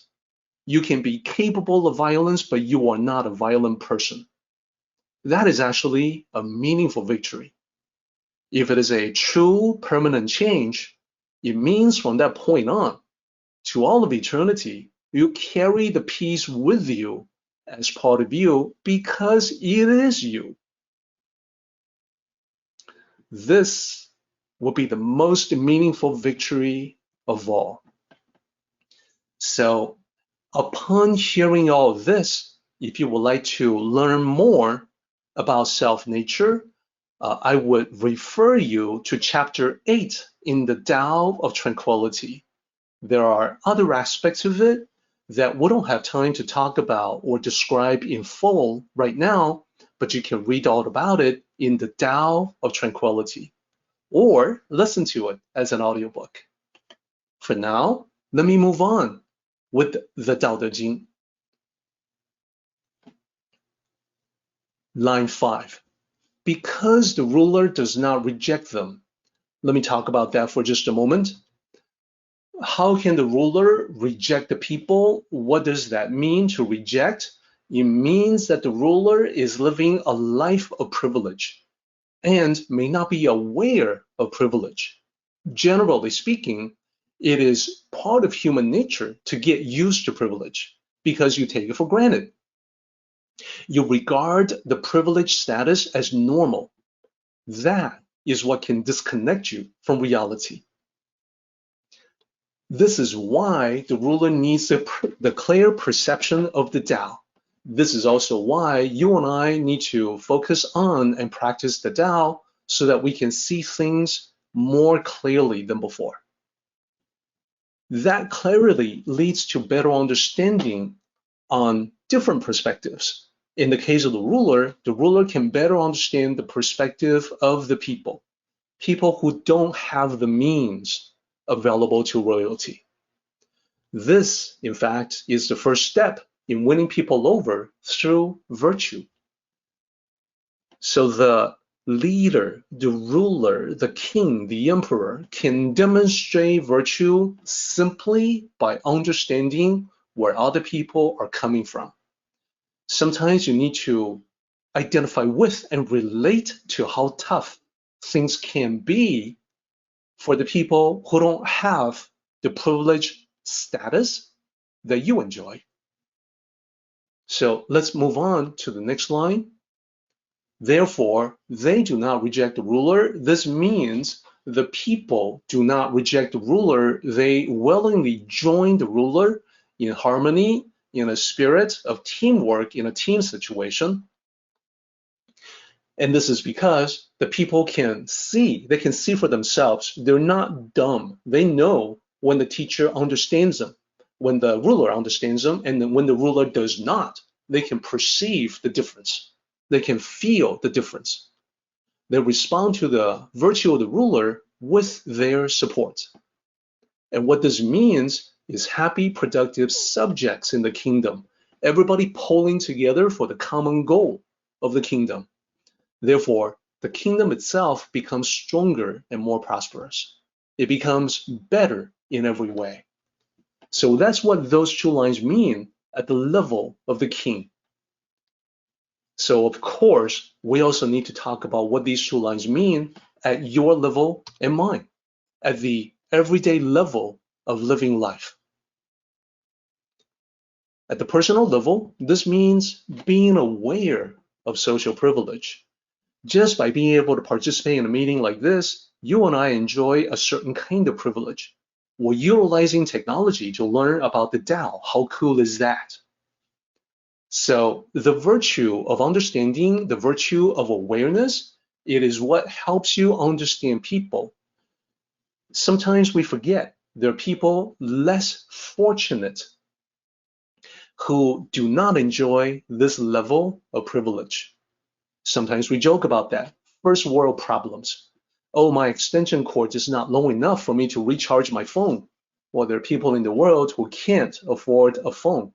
Speaker 1: You can be capable of violence, but you are not a violent person. That is actually a meaningful victory. If it is a true permanent change, it means from that point on, to all of eternity, you carry the peace with you as part of you because it is you. This will be the most meaningful victory of all. So, upon hearing all of this, if you would like to learn more about self-nature, I would refer you to chapter 8 in the Tao of Tranquility. There are other aspects of it that we don't have time to talk about or describe in full right now, but you can read all about it in the Tao of Tranquility or listen to it as an audiobook. For now, let me move on with the Daodejing. Line 5. Because the ruler does not reject them. Let me talk about that for just a moment. How can the ruler reject the people? What does that mean to reject? It means that the ruler is living a life of privilege and may not be aware of privilege. Generally speaking, it is part of human nature to get used to privilege because you take it for granted. You regard the privileged status as normal. That is what can disconnect you from reality. This is why the ruler needs the clear perception of the Tao. This is also why you and I need to focus on and practice the Tao so that we can see things more clearly than before. That clarity leads to better understanding on different perspectives. In the case of the ruler can better understand the perspective of the people who don't have the means available to royalty. This, in fact, is the first step in winning people over through virtue. So the leader, the ruler, the king, the emperor can demonstrate virtue simply by understanding where other people are coming from. Sometimes you need to identify with and relate to how tough things can be for the people who don't have the privileged status that you enjoy. So let's move on to the next line. Therefore, they do not reject the ruler. This means the people do not reject the ruler. They willingly join the ruler in harmony, in a spirit of teamwork, in a team situation. And this is because the people can see, they can see for themselves. They're not dumb. They know when the teacher understands them, when the ruler understands them, and then when the ruler does not. They can perceive the difference. They can feel the difference. They respond to the virtue of the ruler with their support. And what this means is happy, productive subjects in the kingdom, everybody pulling together for the common goal of the kingdom. Therefore, the kingdom itself becomes stronger and more prosperous. It becomes better in every way. So that's what those two lines mean at the level of the king. So of course, we also need to talk about what these two lines mean at your level and mine, at the everyday level of living life. At the personal level, this means being aware of social privilege. Just by being able to participate in a meeting like this, you and I enjoy a certain kind of privilege. We're utilizing technology to learn about the Tao. How cool is that? So the virtue of understanding, the virtue of awareness, it is what helps you understand people. Sometimes we forget there are people less fortunate who do not enjoy this level of privilege. Sometimes we joke about that. First world problems. Oh, my extension cord is not long enough for me to recharge my phone. Well, there are people in the world who can't afford a phone.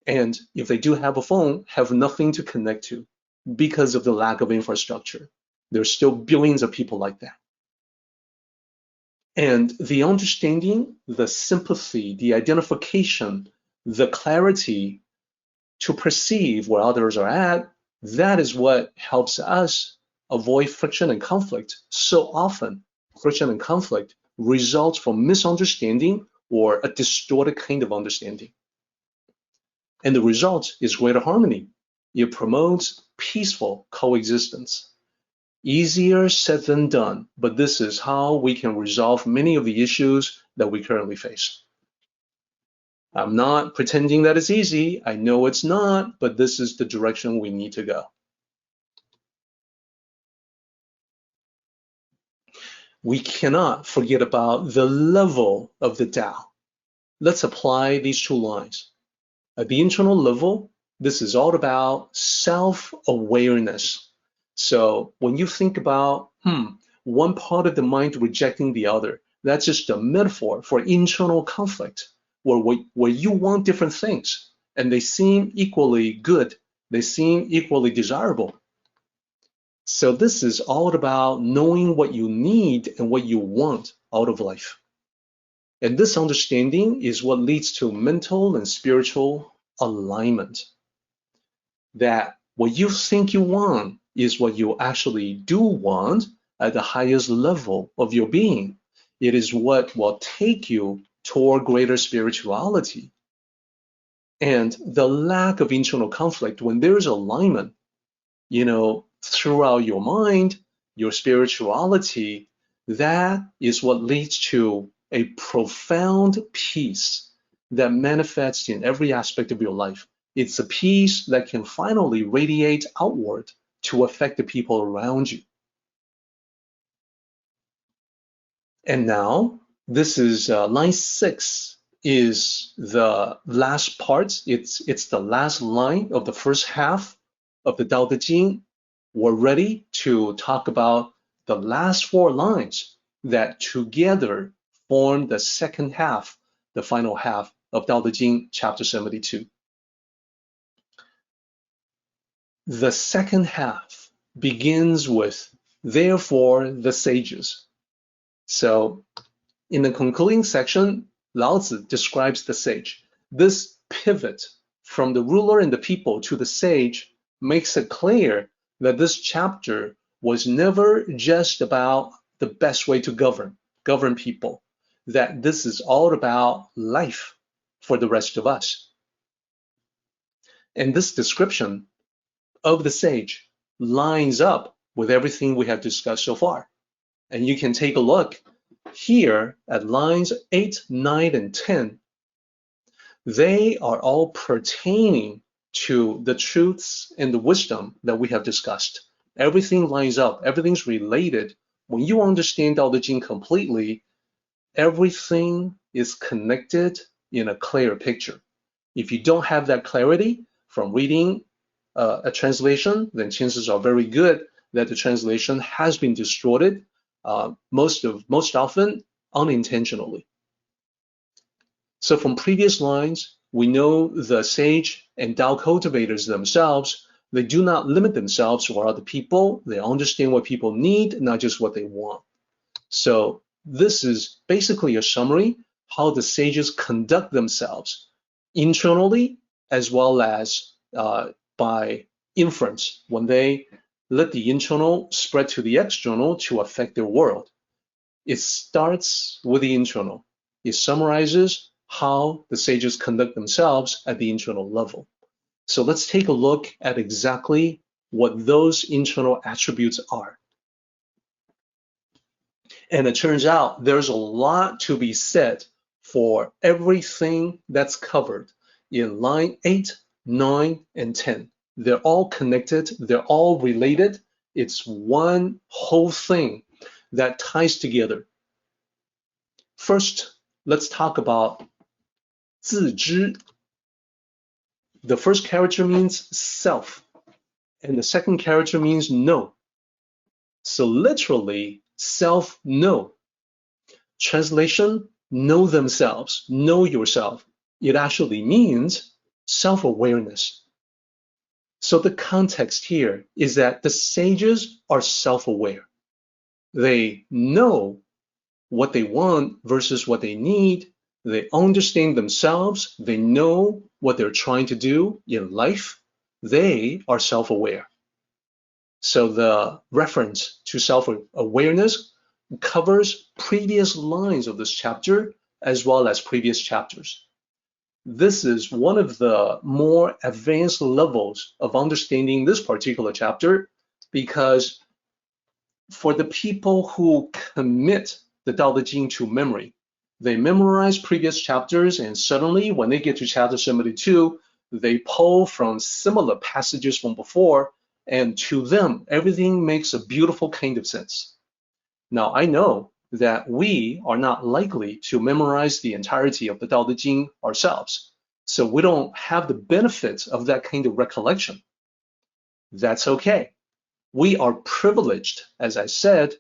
Speaker 1: And if they do have a phone, have nothing to connect to because of the lack of infrastructure. There's still billions of people like that. And the understanding, the sympathy, the identification, the clarity to perceive where others are at, that is what helps us avoid friction and conflict. So often, friction and conflict results from misunderstanding or a distorted kind of understanding. And the result is greater harmony. It promotes peaceful coexistence. Easier said than done, but this is how we can resolve many of the issues that we currently face. I'm not pretending that it's easy. I know it's not, but this is the direction we need to go. we cannot forget about the level of the Tao. Let's apply these two lines. At the internal level, this is all about self-awareness. So when you think about, one part of the mind rejecting the other, that's just a metaphor for internal conflict, where you want different things, and they seem equally good, they seem equally desirable. So this is all about knowing what you need and what you want out of life. And this understanding is what leads to mental and spiritual alignment. That what you think you want is what you actually do want at the highest level of your being. It is what will take you toward greater spirituality. And the lack of internal conflict, when there's alignment, throughout your mind, your spirituality, that is what leads to a profound peace that manifests in every aspect of your life. It's a peace that can finally radiate outward to affect the people around you. And now, this is line 6 is the last part. It's the last line of the first half of the Daodejing. We're ready to talk about the last 4 lines that together form the second half, the final half of Daodejing chapter 72. The second half begins with, therefore, the sages. So in the concluding section, Lao Tzu describes the sage. This pivot from the ruler and the people to the sage makes it clear that this chapter was never just about the best way to govern people, that this is all about life for the rest of us. And this description of the sage lines up with everything we have discussed so far. And you can take a look here at lines 8, 9, and 10. They are all pertaining to the truths and the wisdom that we have discussed. Everything lines up, everything's related. When you understand Daodejing completely, everything is connected in a clear picture. If you don't have that clarity from reading a translation, then chances are very good that the translation has been distorted, most often unintentionally. So from previous lines, we know the sage and Tao cultivators themselves, they do not limit themselves to other people. They understand what people need, not just what they want. So this is basically a summary how the sages conduct themselves internally as well as by inference, when they let the internal spread to the external to affect their world. It starts with the internal. It summarizes how the sages conduct themselves at the internal level. So let's take a look at exactly what those internal attributes are. And it turns out there's a lot to be said for everything that's covered in line 8, 9, and 10. They're all connected, they're all related. It's one whole thing that ties together. First, let's talk about 自知. The first character means self, and the second character means know. So literally, self-know. Translation, know themselves, know yourself. It actually means self-awareness. So the context here is that the sages are self-aware. They know what they want versus what they need. They understand themselves. They know what they're trying to do in life. They are self-aware. So the reference to self-awareness covers previous lines of this chapter as well as previous chapters. This is one of the more advanced levels of understanding this particular chapter, because for the people who commit the Daodejing to memory, they memorize previous chapters, and suddenly when they get to chapter 72, they pull from similar passages from before, and to them, everything makes a beautiful kind of sense. Now, I know that we are not likely to memorize the entirety of the Daodejing ourselves, so we don't have the benefits of that kind of recollection. That's okay. We are privileged, as I said,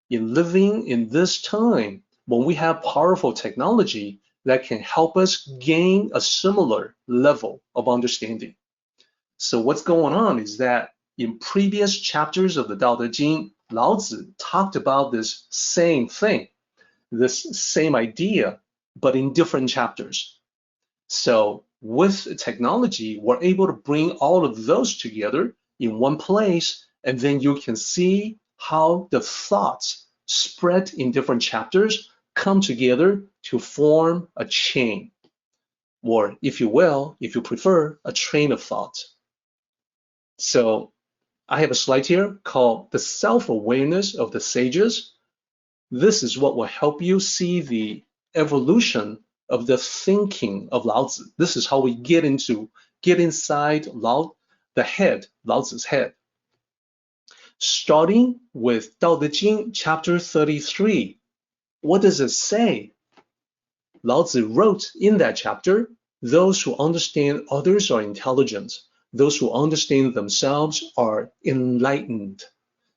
Speaker 1: in living in this time when we have powerful technology that can help us gain a similar level of understanding. So what's going on is that in previous chapters of the Daodejing, Lao Tzu talked about this same thing, this same idea, but in different chapters. So with technology, we're able to bring all of those together in one place, and then you can see how the thoughts spread in different chapters come together to form a chain, or if you will, if you prefer, a train of thought. So I have a slide here called the self-awareness of the sages. This is what will help you see the evolution of the thinking of Lao Tzu. This is how we get inside Lao Tzu's head. Starting with Daodejing chapter 33. What does it say? Lao Tzu wrote in that chapter, those who understand others are intelligent. Those who understand themselves are enlightened.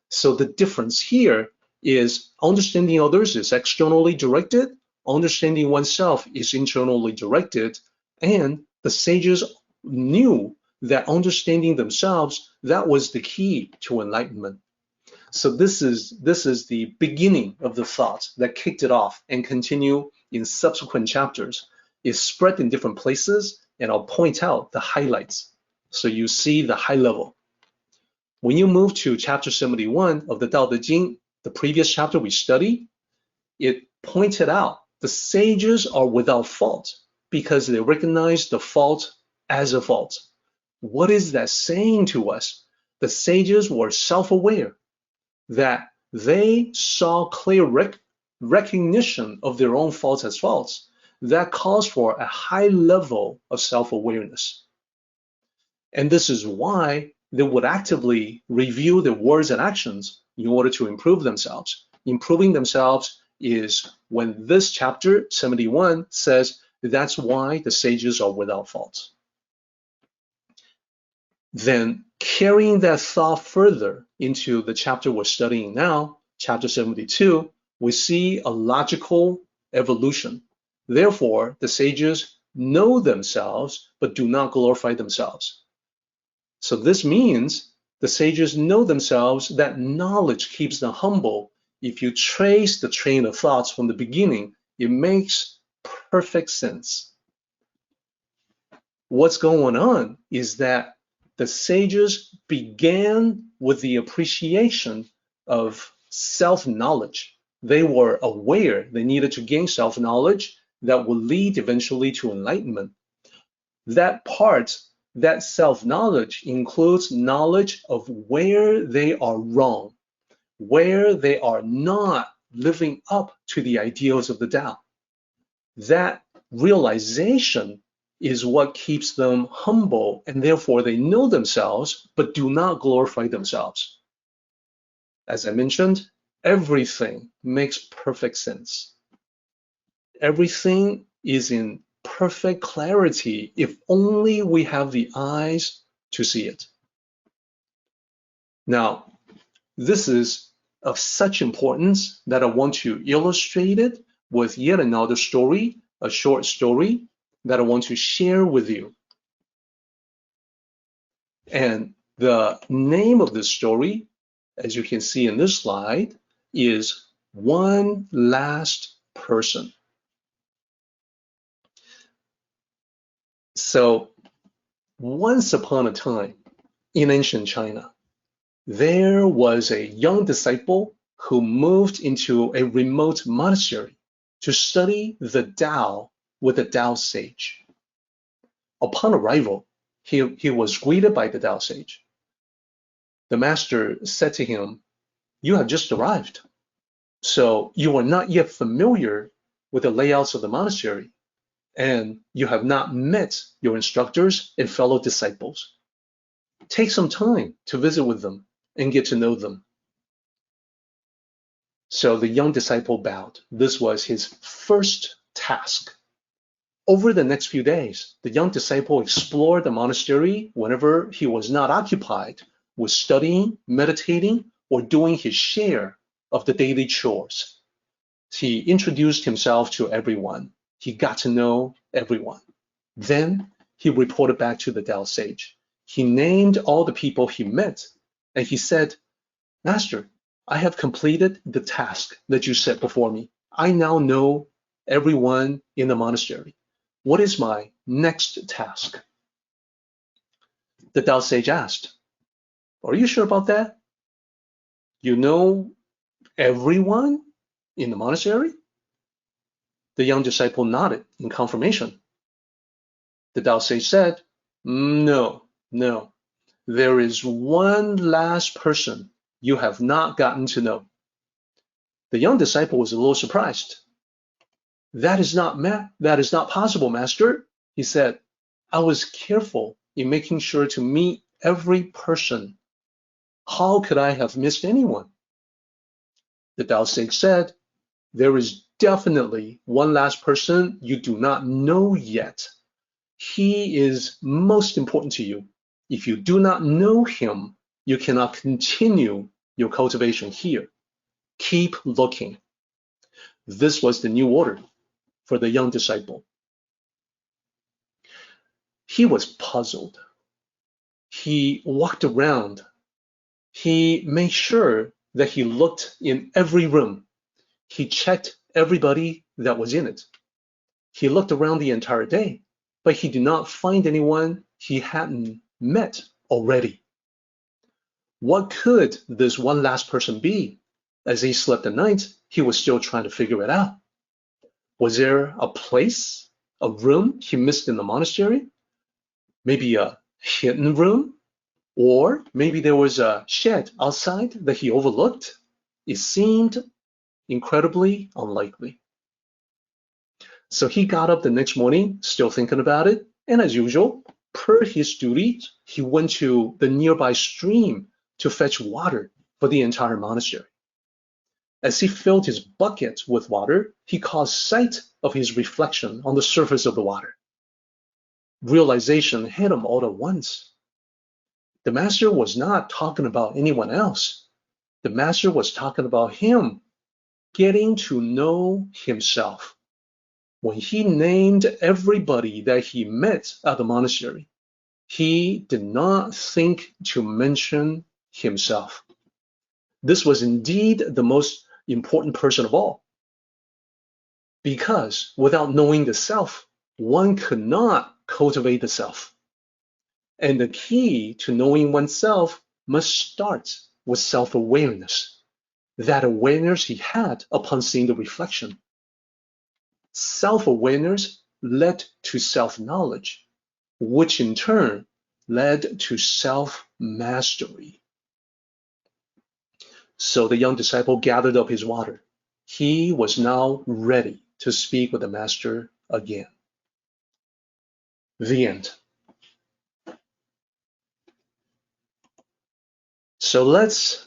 Speaker 1: So the difference here is understanding others is externally directed, understanding oneself is internally directed, and the sages knew that understanding themselves, that was the key to enlightenment. So this is the beginning of the thought that kicked it off and continue in subsequent chapters. It's spread in different places, and I'll point out the highlights so you see the high level. When you move to chapter 71 of the Daodejing, the previous chapter we studied, it pointed out the sages are without fault because they recognize the fault as a fault. What is that saying to us? The sages were self-aware, that they saw clear recognition of their own faults as faults. That calls for a high level of self-awareness. And this is why they would actively review their words and actions in order to improve themselves. Improving themselves is when this chapter 71 says that's why the sages are without fault. Then carrying that thought further into the chapter we're studying now, chapter 72, we see a logical evolution. Therefore, the sages know themselves but do not glorify themselves. So this means the sages know themselves that knowledge keeps them humble. If you trace the train of thoughts from the beginning, it makes perfect sense. What's going on is that the sages began with the appreciation of self-knowledge. They were aware they needed to gain self-knowledge that would lead eventually to enlightenment. That part, that self-knowledge, includes knowledge of where they are wrong, where they are not living up to the ideals of the Tao. That realization is what keeps them humble, and therefore they know themselves but do not glorify themselves. As I mentioned, everything makes perfect sense. Everything is in perfect clarity if only we have the eyes to see it. Now, this is of such importance that I want to illustrate it with yet another story, a short story that I want to share with you. And the name of this story, as you can see in this slide, is One Last Person. So, once upon a time in ancient China, there was a young disciple who moved into a remote monastery to study the Tao with a Tao sage. Upon arrival, he was greeted by the Tao sage. The master said to him, "You have just arrived, so you are not yet familiar with the layouts of the monastery, and you have not met your instructors and fellow disciples. Take some time to visit with them and get to know them." So the young disciple bowed. This was his first task. Over the next few days, the young disciple explored the monastery whenever he was not occupied with studying, meditating, or doing his share of the daily chores. He introduced himself to everyone. He got to know everyone. Then he reported back to the Tao sage. He named all the people he met, and he said, Master, I have completed the task that you set before me. I now know everyone in the monastery. What is my next task? The Tao sage asked, Are you sure about that? You know everyone in the monastery? The young disciple nodded in confirmation. The Tao sage said, No. There is one last person you have not gotten to know. The young disciple was a little surprised. That is not possible, Master, he said. I was careful in making sure to meet every person. How could I have missed anyone? The Tao sage said, There is definitely one last person you do not know yet. He is most important to you. If you do not know him, you cannot continue your cultivation here. Keep looking. This was the new order for the young disciple. He was puzzled. He walked around. He made sure that he looked in every room. He checked everybody that was in it. He looked around the entire day, but he did not find anyone he hadn't met already. What could this one last person be? As he slept at night, he was still trying to figure it out. Was there a place, a room he missed in the monastery? Maybe a hidden room? Or maybe there was a shed outside that he overlooked? It seemed incredibly unlikely. So he got up the next morning, still thinking about it, and as usual, per his duty, he went to the nearby stream to fetch water for the entire monastery. As he filled his bucket with water, he caught sight of his reflection on the surface of the water. Realization hit him all at once. The master was not talking about anyone else. The master was talking about him, getting to know himself. When he named everybody that he met at the monastery, he did not think to mention himself. This was indeed the most important person of all, because without knowing the self, one could not cultivate the self. And the key to knowing oneself must start with self-awareness, that awareness he had upon seeing the reflection. Self-awareness led to self-knowledge, which in turn led to self-mastery. So the young disciple gathered up his water. He was now ready to speak with the master again. The end. So let's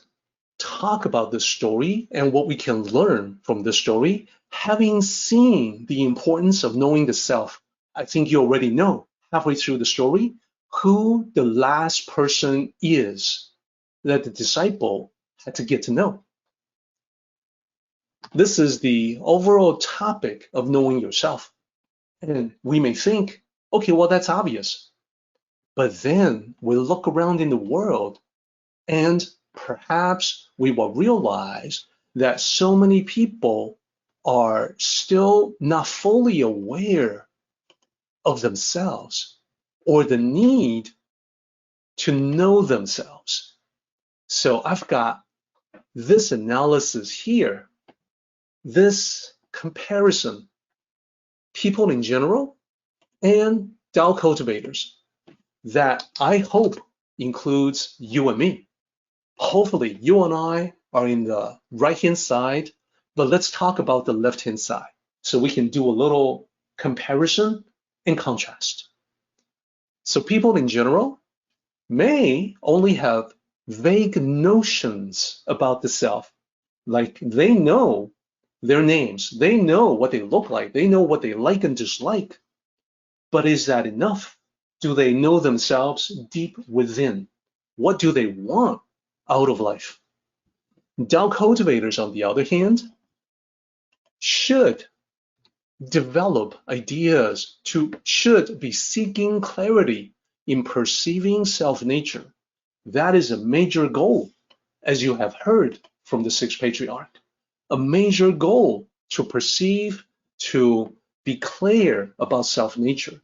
Speaker 1: talk about this story and what we can learn from this story. Having seen the importance of knowing the self, I think you already know halfway through the story who the last person is that the disciple had to get to know. This is the overall topic of knowing yourself. And we may think, okay, well, that's obvious. But then we look around in the world and perhaps we will realize that so many people are still not fully aware of themselves or the need to know themselves. So I've got this analysis here, this comparison, people in general and Tao cultivators, that I hope includes you and me. Hopefully you and I are in the right-hand side, but let's talk about the left-hand side so we can do a little comparison and contrast. So people in general may only have vague notions about the self, Like they know their names, they know what they look like, they know what they like and dislike. But is that enough? Do they know themselves deep within? What do they want out of life? Tao cultivators, on the other hand, should develop ideas, should be seeking clarity in perceiving self-nature. That is a major goal, as you have heard from the sixth patriarch. A major goal to perceive, to be clear about self-nature.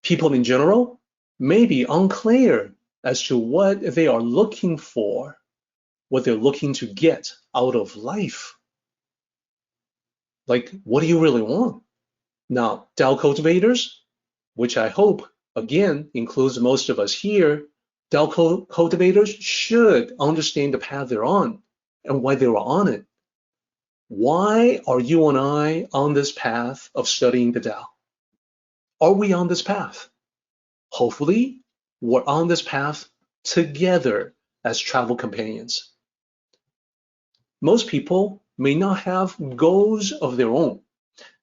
Speaker 1: People in general may be unclear as to what they are looking for, what they're looking to get out of life. Like, what do you really want? Now, Tao cultivators, which I hope, again, includes most of us here, Tao cultivators should understand the path they're on and why they're on it. Why are you and I on this path of studying the Tao? Are we on this path? Hopefully, we're on this path together as travel companions. Most people may not have goals of their own.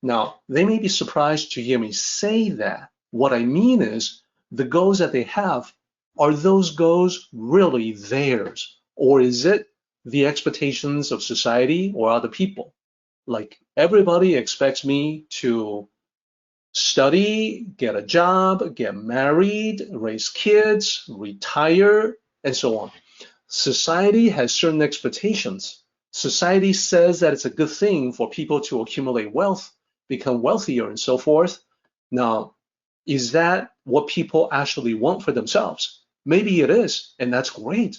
Speaker 1: Now, they may be surprised to hear me say that. What I mean is, the goals that they have, are those goals really theirs? Or is it the expectations of society or other people? Like, everybody expects me to study, get a job, get married, raise kids, retire, and so on. Society has certain expectations. Society says that it's a good thing for people to accumulate wealth, become wealthier, and so forth. Now, is that what people actually want for themselves? Maybe it is, and that's great.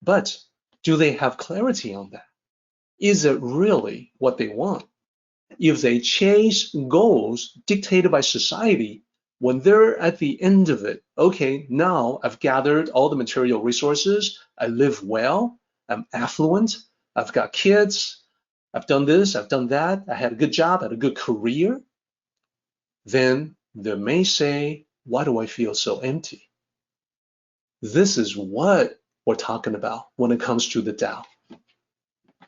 Speaker 1: But do they have clarity on that? Is it really what they want? If they chase goals dictated by society, when they're at the end of it, okay, now I've gathered all the material resources, I live well, I'm affluent, I've got kids, I've done this, I've done that, I had a good job, I had a good career, then they may say, why do I feel so empty? This is what we're talking about when it comes to the Tao.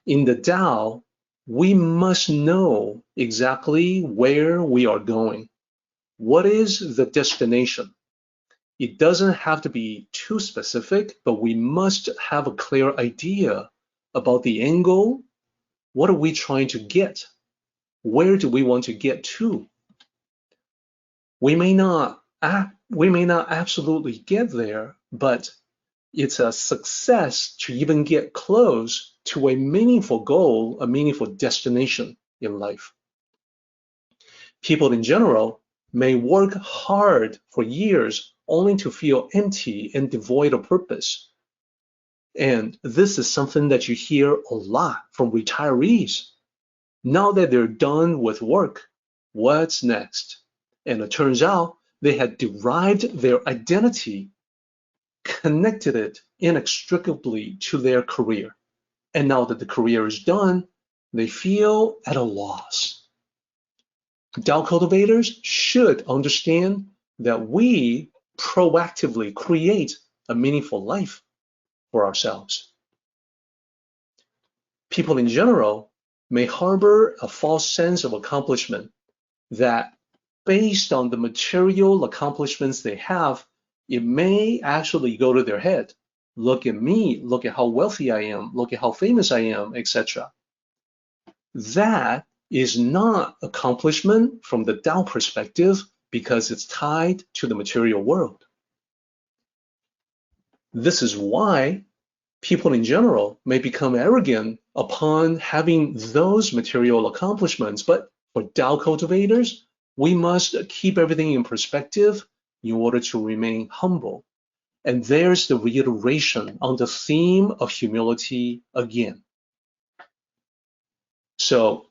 Speaker 1: In the Tao, we must know exactly where we are going. What is the destination? It doesn't have to be too specific, but we must have a clear idea about the end goal. What are we trying to get? Where do we want to get to? We may not absolutely get there, but it's a success to even get close to a meaningful goal, a meaningful destination in life. People in general may work hard for years only to feel empty and devoid of purpose. And this is something that you hear a lot from retirees. Now that they're done with work, what's next? And it turns out they had derived their identity, connected it inextricably to their career. And now that the career is done, they feel at a loss. Tao cultivators should understand that we proactively create a meaningful life for ourselves. People in general may harbor a false sense of accomplishment that, based on the material accomplishments they have, it may actually go to their head. Look at me, look at how wealthy I am, look at how famous I am, etc. That is not accomplishment from the Tao perspective because it's tied to the material world. This is why people in general may become arrogant upon having those material accomplishments. But for Tao cultivators, we must keep everything in perspective in order to remain humble. And there's the reiteration on the theme of humility again. So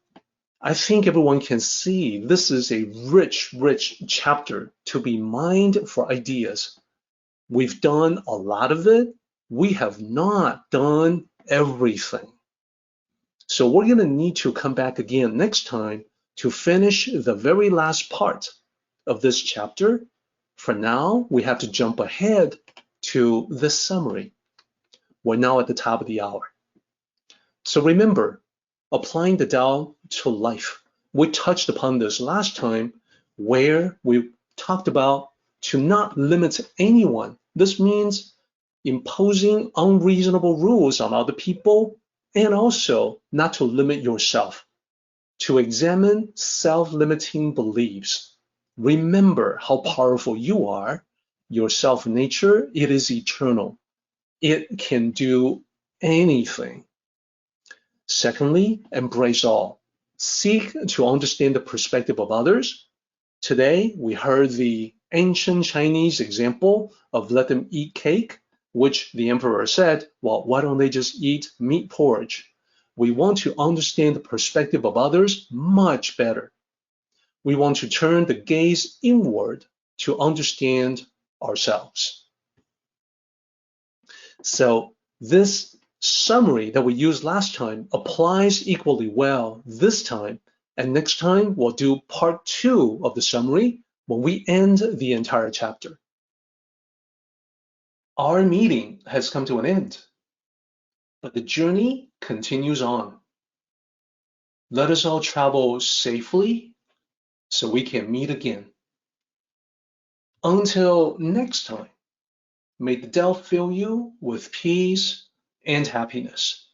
Speaker 1: I think everyone can see this is a rich, rich chapter to be mined for ideas. We've done a lot of it. We have not done everything. So we're going to need to come back again next time to finish the very last part of this chapter. For now, we have to jump ahead to the summary. We're now at the top of the hour. So remember, applying the Tao to life. We touched upon this last time where we talked about to not limit anyone. This means imposing unreasonable rules on other people and also not to limit yourself. To examine self-limiting beliefs. Remember how powerful you are. Your self-nature, it is eternal. It can do anything. Secondly, embrace all. Seek to understand the perspective of others. Today, we heard the ancient Chinese example of let them eat cake, which the emperor said, well, why don't they just eat meat porridge? We want to understand the perspective of others much better. We want to turn the gaze inward to understand ourselves. So this summary that we used last time applies equally well this time, and next time we'll do part 2 of the summary when we end the entire chapter. Our meeting has come to an end, but the journey continues on. Let us all travel safely so we can meet again. Until next time, may the Tao fill you with peace and happiness.